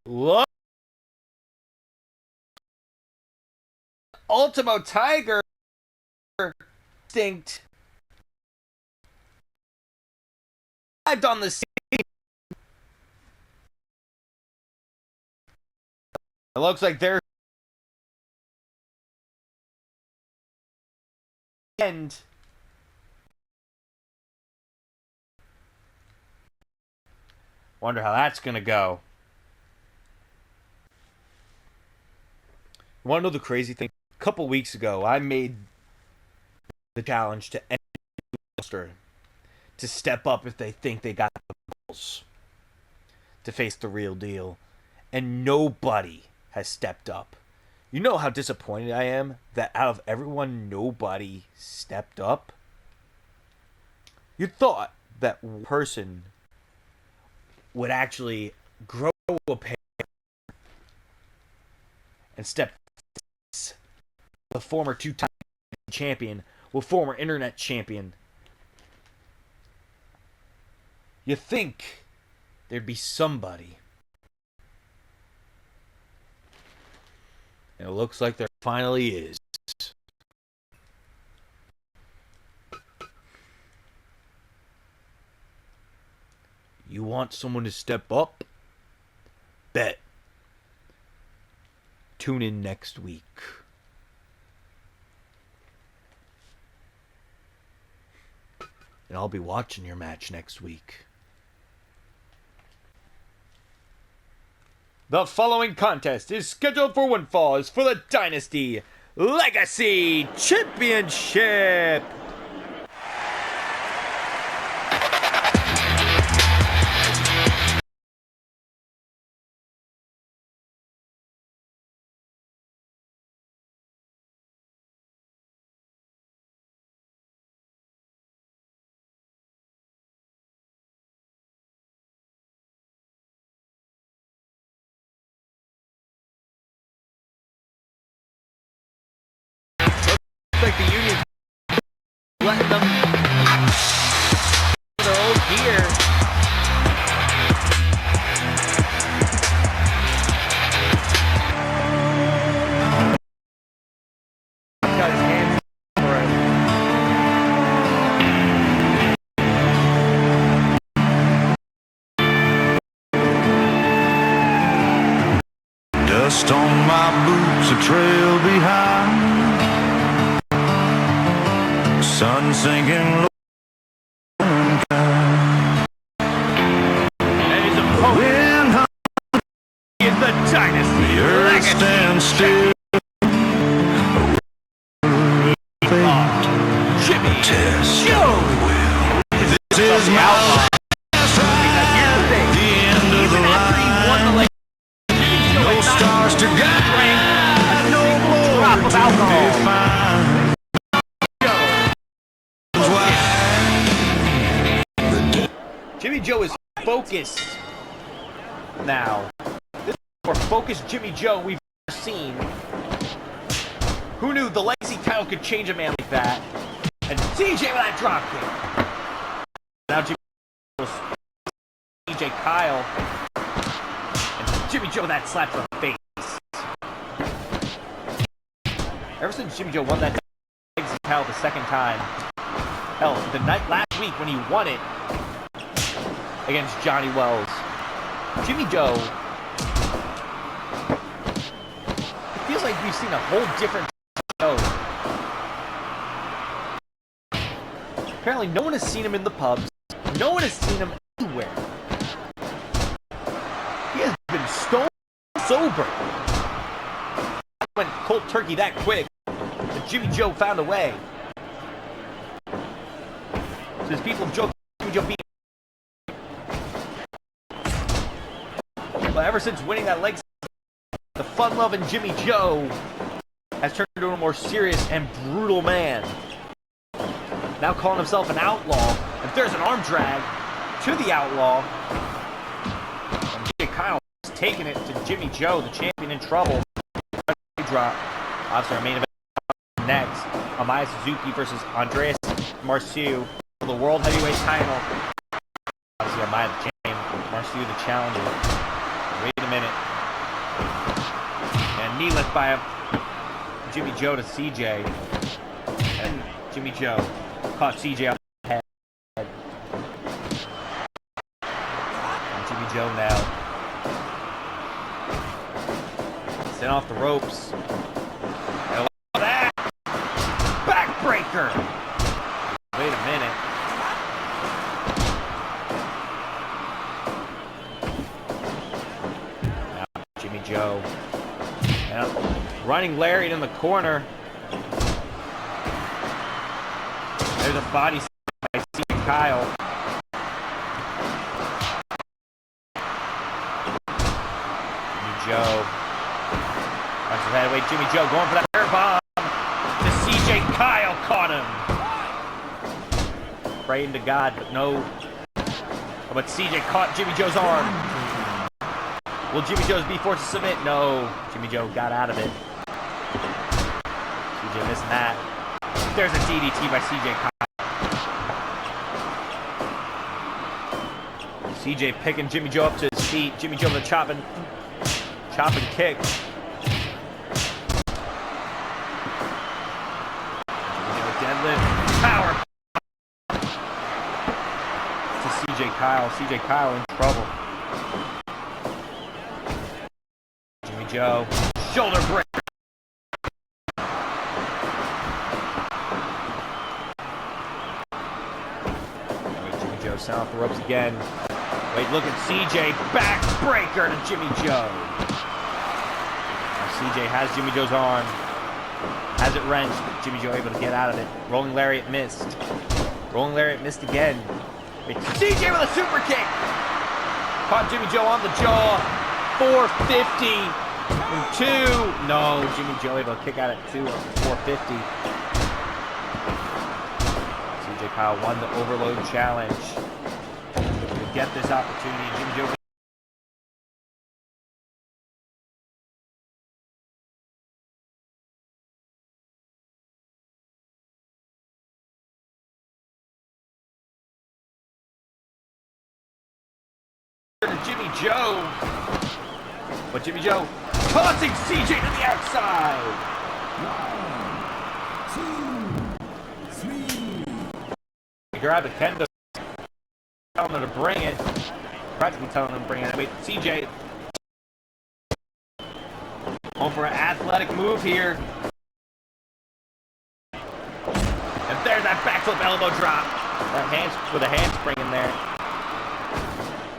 Look. Ultimo Tiger Instinct arrived on the scene. It looks like they're end. Wonder how that's gonna go. You wanna know the crazy thing? A couple weeks ago, I made the challenge to any roster to step up if they think they got the balls to face the real deal, and nobody has stepped up. You know how disappointed I am that out of everyone, nobody stepped up? You thought that one person would actually grow a pair and step the former two-time champion with former internet champion. You think there'd be somebody. And it looks like there finally is. You want someone to step up? Bet. Tune in next week. And I'll be watching your match next week. The following contest is scheduled for one fall is for the Dynasty Legacy Championship. Like the Union letting them their old gear. Got his hands for it. Dust on my boots, a trail behind. Sun sinking low and kind. And his opponent is the Dynasty The earth Legacy stands still. define Jimmy Joe is focused now. This is the more focused Jimmy Joe we've ever seen. Who knew the legacy title could change a man like that? And CJ with that drop kick. Now Jimmy Joe, CJ Kyle, and Jimmy Joe with that slap to the face. Ever since Jimmy Joe won that legacy title the second time, hell, the night last week when he won it against Johnny Wells, Jimmy Joe, it feels like we've seen a whole different show. Apparently no one has seen him in the pubs. No one has seen him anywhere. He has been stone sober. Went cold turkey that quick, but Jimmy Joe found a way. So his people joke Jimmy Joe beat. But ever since winning that leg, the fun-loving Jimmy Joe has turned into a more serious and brutal man. Now calling himself an outlaw. If there's an arm drag to the outlaw, and Jay Kyle is taking it to Jimmy Joe, the champion, in trouble. Drop. Obviously, our main event next. Amaya Suzuki versus Andreas Marciu for the World Heavyweight title. Obviously, Amaya the champion, Marciu the challenger. Wait a minute. And knee lift by Jimmy Joe to CJ. And Jimmy Joe caught CJ on the head. And Jimmy Joe now sent off the ropes. And look at that! Backbreaker! Wait a minute. Now Jimmy Joe. And running lariat in the corner. There's a body by Steve Kyle. Jimmy Joe. Heavyweight Jimmy Joe going for that air bomb. To CJ Kyle caught him. Praying to God, but no. But CJ caught Jimmy Joe's arm. Will Jimmy Joe's be forced to submit? No. Jimmy Joe got out of it. CJ missing that. There's a DDT by CJ Kyle. CJ picking Jimmy Joe up to his feet. Jimmy Joe with a chopping kick. Deadlift, power to CJ Kyle. CJ Kyle in trouble. Jimmy Joe, shoulder breaker. Jimmy Joe sound off the ropes again. Wait, look at CJ, backbreaker to Jimmy Joe. Now CJ has Jimmy Joe's arm. Has it wrenched, but Jimmy Joe able to get out of it. Rolling lariat missed. Rolling lariat missed again. Wait, CJ with a super kick. Caught Jimmy Joe on the jaw. 450 and 2. No, Jimmy Joe able to kick out at 2 or 450. CJ Kyle won the overload challenge. To get this opportunity, Jimmy Joe. To Jimmy Joe, but Jimmy Joe tossing CJ to the outside. 1, 2, 3. He grabbed a kendo, telling him to bring it. Practically telling him to bring it. Wait, CJ going for an athletic move here, and there's that backflip elbow drop. That hands with a handspring in there.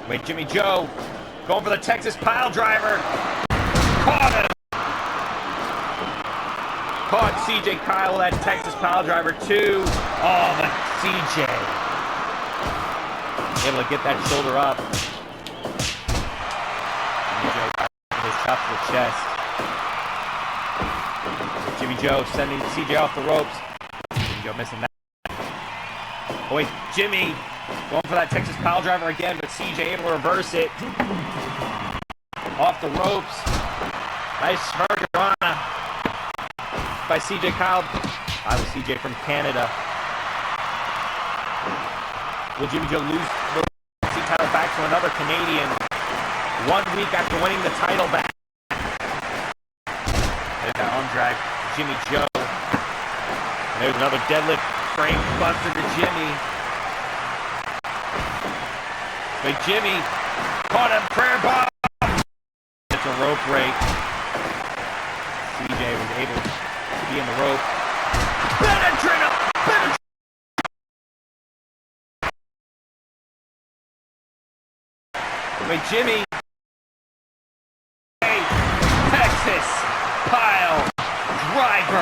Wait, Jimmy Joe going for the Texas pile driver. Caught him. Caught CJ Kyle with that Texas pile driver too. Oh, but CJ able to get that shoulder up. Jimmy Joe with his chop to the chest. Jimmy Joe sending CJ off the ropes. Jimmy Joe missing that. Oh wait, Jimmy going for that Texas pile driver again, but CJ able to reverse it. Off the ropes. Nice hurricanrana by CJ Kyle. I was CJ from Canada. Will Jimmy Joe lose the title back to another Canadian 1 week after winning the title back? There's that arm drag, Jimmy Joe. And there's another deadlift frame buster to Jimmy. But Jimmy caught him, prayer bomb. It's a rope break. CJ was able to be in the rope. Wait, Jimmy. Hey, Texas pile driver.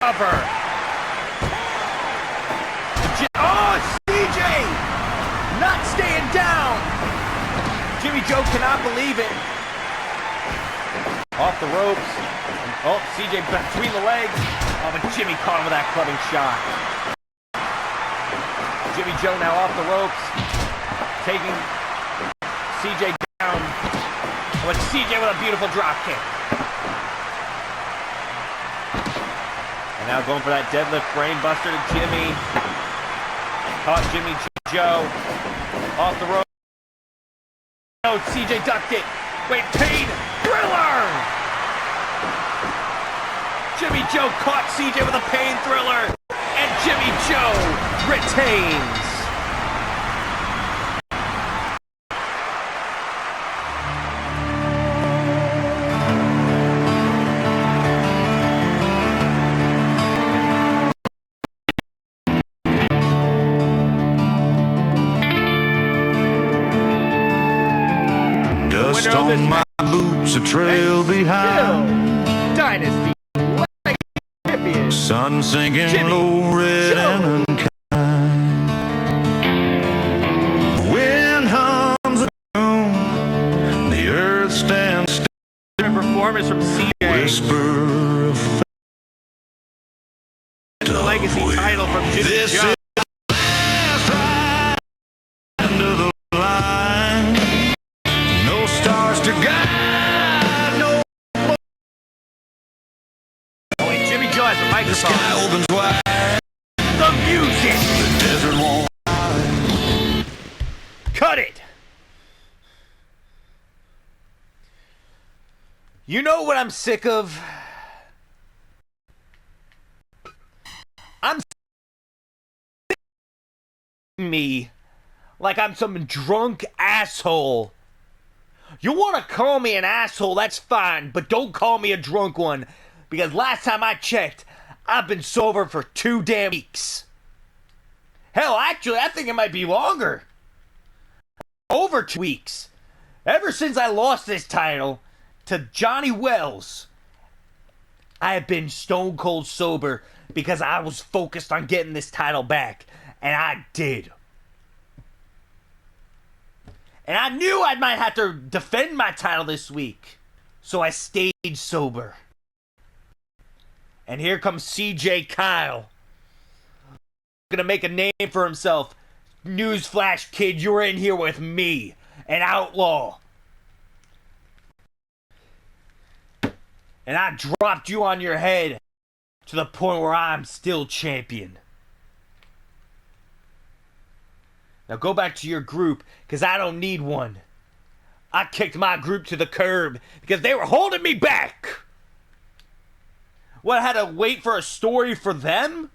Cover. Oh, CJ! Not staying down. Jimmy Joe cannot believe it. Off the ropes. Oh, CJ between the legs. Oh, but Jimmy caught him with that clubbing shot. Jimmy Joe now off the ropes. Taking CJ down. With CJ with a beautiful drop kick. And now going for that deadlift brain buster to Jimmy. Caught Jimmy Joe. Off the rope. Oh, CJ ducked it. Wait, Pain Thriller! Jimmy Joe caught CJ with a Pain Thriller. And Jimmy Joe retains. Dust on my boots, a trail behind. Dynasty. Sun sinking Jimmy low, red and unkind. Wind hums around, the earth stands still. Performance from CJ. Whisper of The legacy title from Jimmy this Joe. is the last ride under the line. No stars to guide, no Oh, and Jimmy Joe has the microphone. sky opens wide. The music. The desert won't Cut it. You know what I'm sick of? I'm sick of me like I'm some drunk asshole. You want to call me an asshole, that's fine, but don't call me a drunk one. Because last time I checked, I've been sober for 2 damn weeks. Hell, actually, I think it might be longer. Over 2 weeks. Ever since I lost this title to Johnny Wells, I have been stone cold sober because I was focused on getting this title back. And I did. And I knew I might have to defend my title this week. So I stayed sober. And here comes CJ Kyle. Gonna make a name for himself. Newsflash, kid, you're in here with me, an outlaw. And I dropped you on your head to the point where I'm still champion. Now go back to your group, because I don't need one. I kicked my group to the curb because they were holding me back. What, I had to wait for a story for them?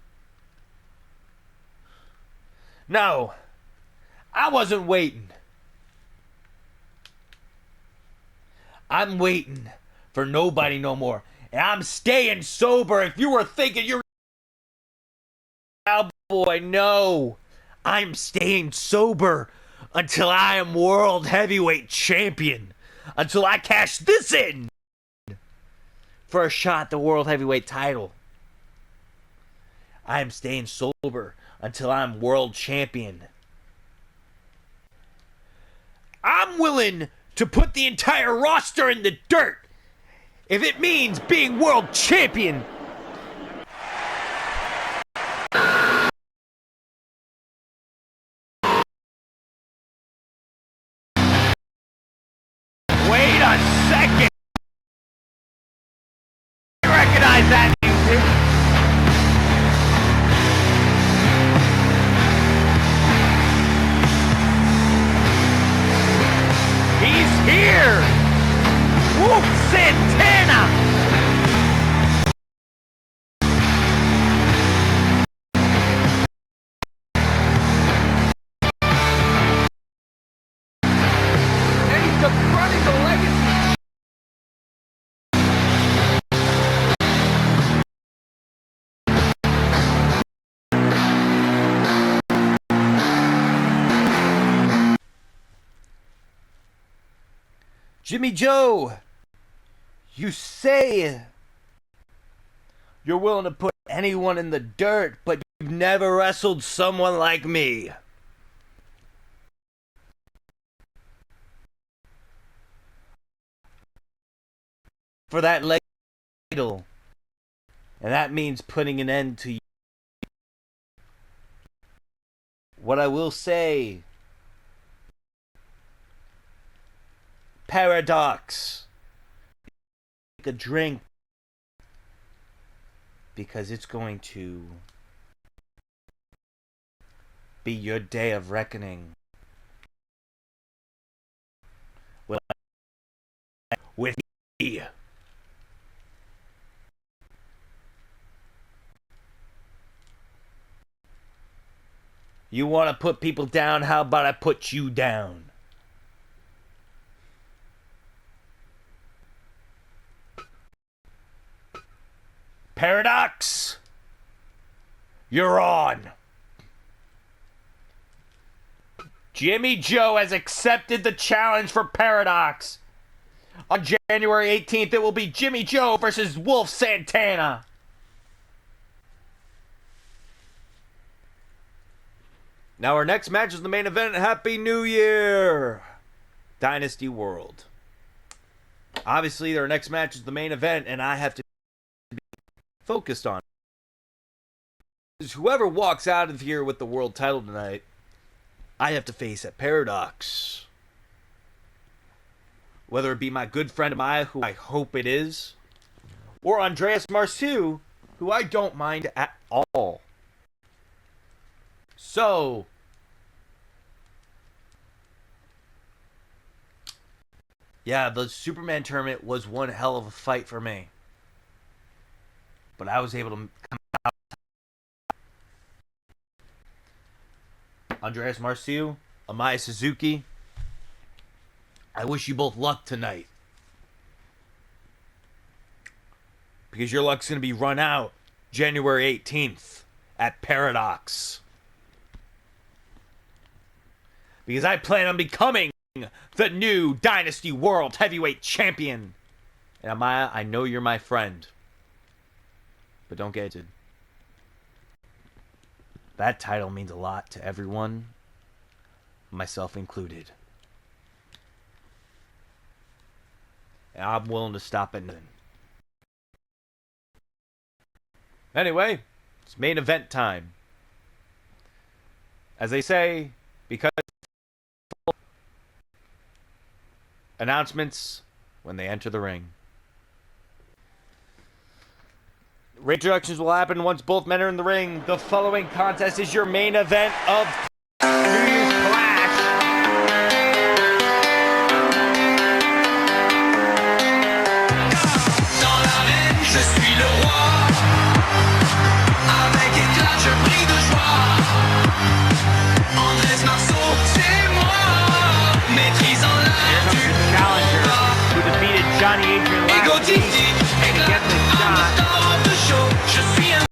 No, I wasn't waiting. I'm waiting for nobody no more. And I'm staying sober. If you were thinking you're cowboy, no. I'm staying sober until I am world heavyweight champion. Until I cash this in for a shot at the world heavyweight title. I am staying sober until I'm world champion. I'm willing to put the entire roster in the dirt if it means being world champion. Wait a second. I recognize that music. He's here! Whoop Santana! And he's confronting the legacy. Jimmy Joe, you say you're willing to put anyone in the dirt, but you've never wrestled someone like me. For that leg title. And that means putting an end to you. What I will say, Paradox, take a drink, because it's going to be your day of reckoning with me. You want to put people down? How about I put you down? Paradox, you're on. Jimmy Joe has accepted the challenge for Paradox. On January 18th, it will be Jimmy Joe versus Wolf Santana. Now our next match is the main event. Happy New Year! Dynasty World. Obviously, our next match is the main event, and I have to be focused on it. Whoever walks out of here with the world title tonight, I have to face at Paradox. Whether it be my good friend of mine, who I hope it is, or Andreas Marceau, who I don't mind at all. So, yeah, the Superman tournament was one hell of a fight for me. But I was able to come out. Andreas Marceau, Amaya Suzuki, I wish you both luck tonight. Because your luck's going to be run out January 18th at Paradox. Because I plan on becoming the new Dynasty World Heavyweight Champion. And Amaya, I know you're my friend. But don't get it. That title means a lot to everyone, myself included. And I'm willing to stop at nothing. Anyway, it's main event time. As they say, because announcements when they enter the ring. Reintroductions will happen once both men are in the ring. The following contest is your main event of New Year's Clash. Dans l'arène, je suis le roi. Avec éclat, je brille de joie. Andrés Marceau, c'est moi. Maîtrisant l'art du Challenger who defeated Johnny Adrian last week and gets a shot. Je suis un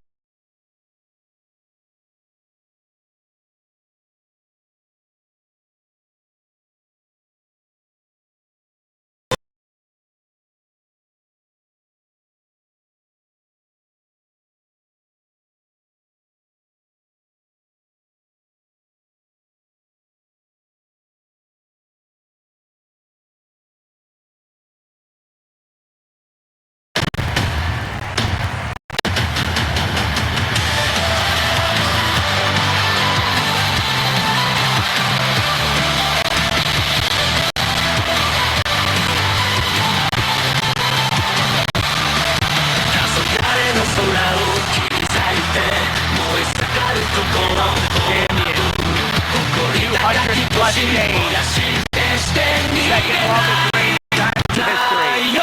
Second longest reign in Dynasty history.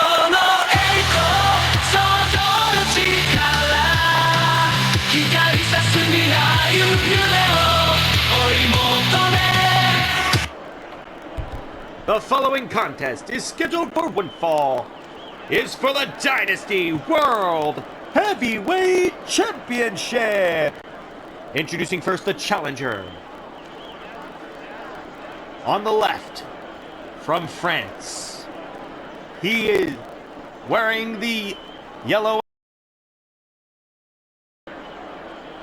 The following contest is scheduled for one fall. Is for the Dynasty World Heavyweight Championship. Introducing first the challenger. On the left, from France, he is wearing the yellow.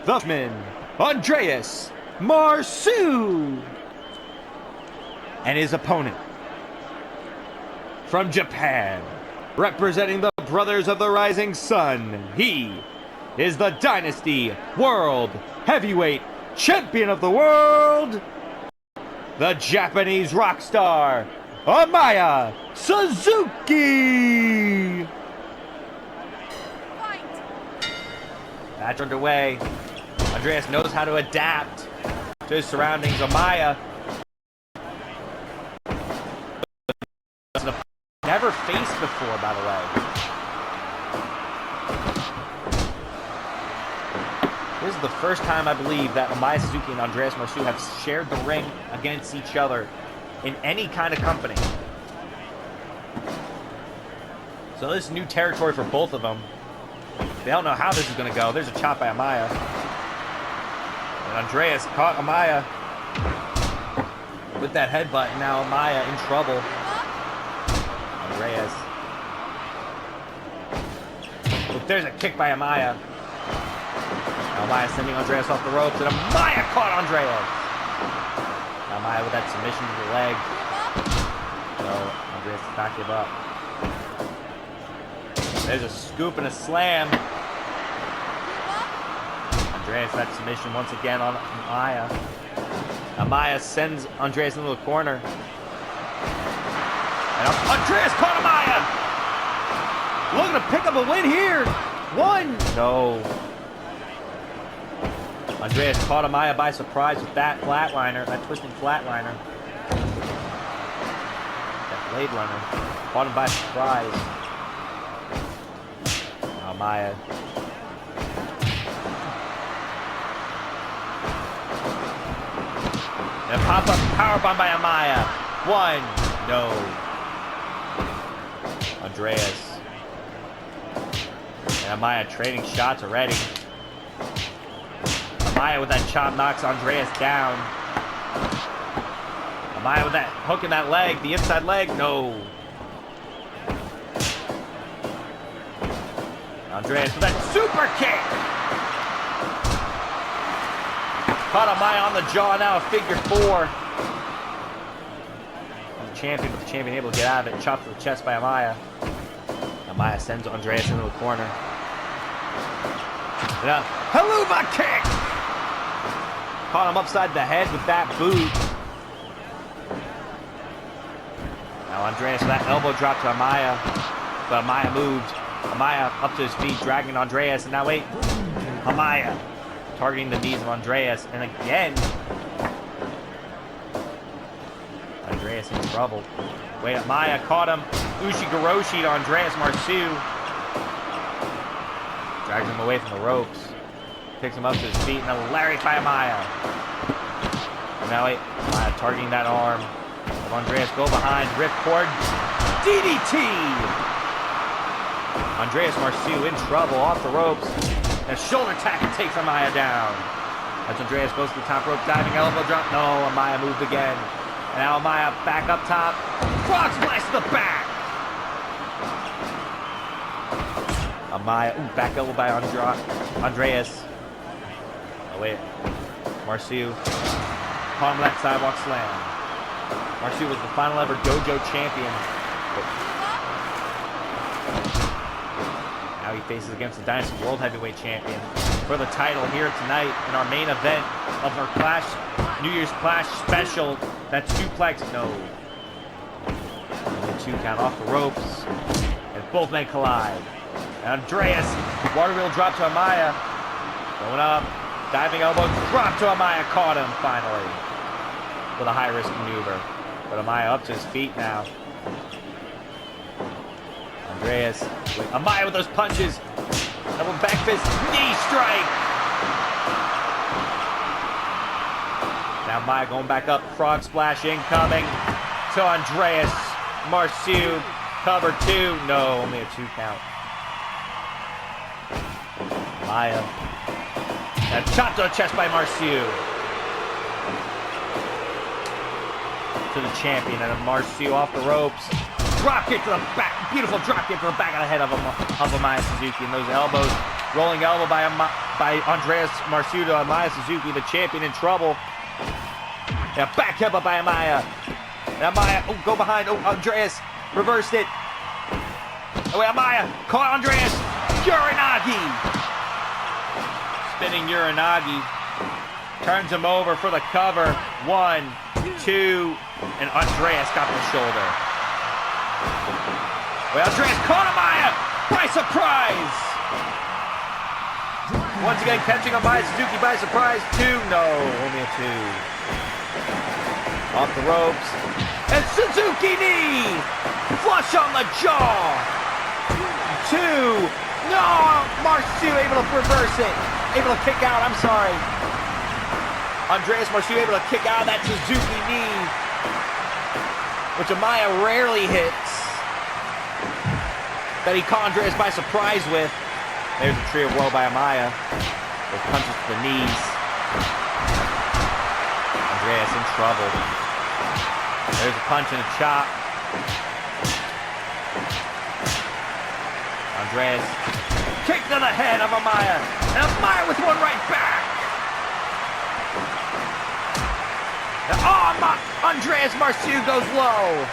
The man, Andreas Marceau. And his opponent, from Japan, representing the Brothers of the Rising Sun, he is the Dynasty World Heavyweight Champion of the World, the Japanese rock star, Amaya Suzuki. Match underway. Andreas knows how to adapt to his surroundings. Amaya never faced before, by the way. This is the first time, I believe, that Amaya Suzuki and Andreas Marceau have shared the ring against each other in any kind of company. So this is new territory for both of them. They don't know how this is going to go. There's a chop by Amaya. And Andreas caught Amaya with that headbutt. And now Amaya in trouble. Andreas. Look, there's a kick by Amaya. Now Amaya sending Andreas off the ropes, and Amaya caught Andreas. Now Amaya with that submission to the leg. So Andreas does not give up. There's a scoop and a slam. Andreas that submission once again on Amaya. Amaya sends Andreas into the corner. And Andreas caught Amaya! Looking to pick up a win here! One! No. Andreas caught Amaya by surprise with that flatliner, that twisting flatliner. That blade runner. Caught him by surprise. Now Amaya. And a pop-up powerbomb by Amaya. One. No. Andreas. And Amaya trading shots already. Amaya with that chop knocks Andreas down. Amaya with that hook in that leg, the inside leg, no. Andreas with that super kick. Caught Amaya on the jaw, now a figure four. The champion, but the champion able to get out of it. Chopped to the chest by Amaya. Amaya sends Andreas into the corner. And a haluva kick! Caught him upside the head with that boot. Now Andreas with that elbow drop to Amaya. But Amaya moved. Amaya up to his feet, dragging Andreas. And now wait, Amaya targeting the knees of Andreas. And again, Andreas in trouble. Wait, Amaya caught him. Ushigoroshi to Andreas Marceau. Drags him away from the ropes. Picks him up to his feet. And a lariat by Amaya. And now wait, Amaya targeting that arm of Andreas. Go behind. Ripcord. DDT! Andreas Marceau in trouble off the ropes. And a shoulder tackle takes Amaya down. As Andreas goes to the top rope, diving elbow drop. No, Amaya moved again. And now Amaya back up top. Frog splash to the back. Amaya, back elbow by Andreas. Oh wait, Marceau. Caught him that sidewalk slam. Marceau was the final ever dojo champion. Now he faces against the Dynasty World Heavyweight Champion for the title here tonight in our main event of our Clash, New Year's Clash special. That suplex, no. The 2 count off the ropes, and both men collide. And Andreas, water wheel drop to Amaya. Going up, diving elbow drop to Amaya, caught him finally. with a high-risk maneuver. But Amaya up to his feet now. Andreas, with Amaya with those punches. Double back fist, knee strike. Now Amaya going back up, frog splash incoming to Andreas. Marciu, cover 2. No, only a 2 count. Amaya. And chop to the chest by Marciu. To the champion, and Marciu off the ropes. Drop kick to the back. Beautiful drop kick to the back of the head of Amaya Suzuki. And those elbows. Rolling elbow by Andreas Marciu to Amaya Suzuki, the champion in trouble. Yeah, back headbutt by Amaya. And Amaya, oh, go behind. Oh, Andreas reversed it. Oh, wait, Amaya caught Andreas. Uranagi. Spinning Uranagi. Turns him over for the cover. 1, 2, and Andreas got the shoulder. Well, Andreas caught Amaya by surprise. Once again, catching Amaya Suzuki by surprise. 2, no, only a 2. Off the ropes. And Suzuki knee! Flush on the jaw! 2! No! Marciu able to reverse it. Able to kick out, I'm sorry. Andreas Marciu able to kick out of that Suzuki knee, which Amaya rarely hits. That he caught Andreas by surprise with. There's a tree of woe by Amaya. Those punches to the knees. Andreas in trouble. There's a punch and a chop. Andreas kick to the head of Amaya. And Amaya with one right back. Oh, Andreas Marciu goes low.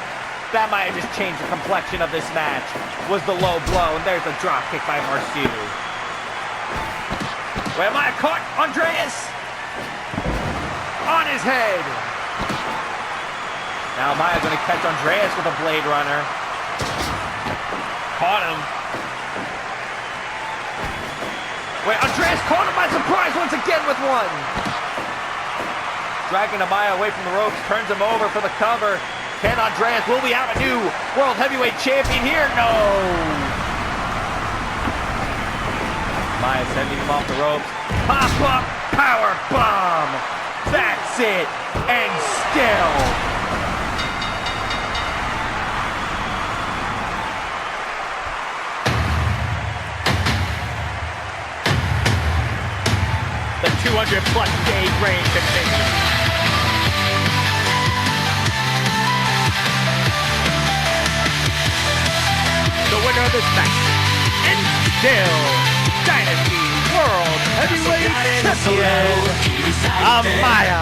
That might have just changed the complexion of this match. Was the low blow, and there's a drop kick by Marciu. Wait, Amaya caught Andreas on his head. Now Amaya's going to catch Andreas with a Blade Runner. Caught him. Wait, Andreas caught him by surprise once again with one. Dragging Amaya away from the ropes, turns him over for the cover. Can Andreas, will we have a new World Heavyweight Champion here? No! Amaya sending him off the ropes. Pop-up power bomb! That's it! And still... the 200-plus day reign continues. The winner of this match, and still Dynasty World Heavyweight Champion, Amaya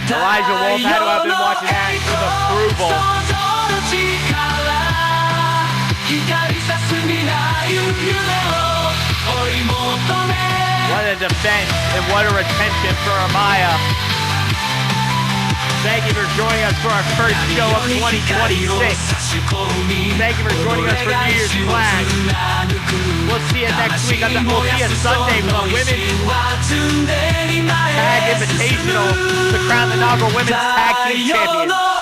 Elijah Wolf had to have been watching that with approval. What a defense and what a retention for Amaya. Thank you for joining us for our first show of 2026. Thank you for joining us for New Year's Clash. We'll see you next week. We'll see you Sunday for the Women's Tag Invitational to crown the inaugural Women's Tag Team Champions.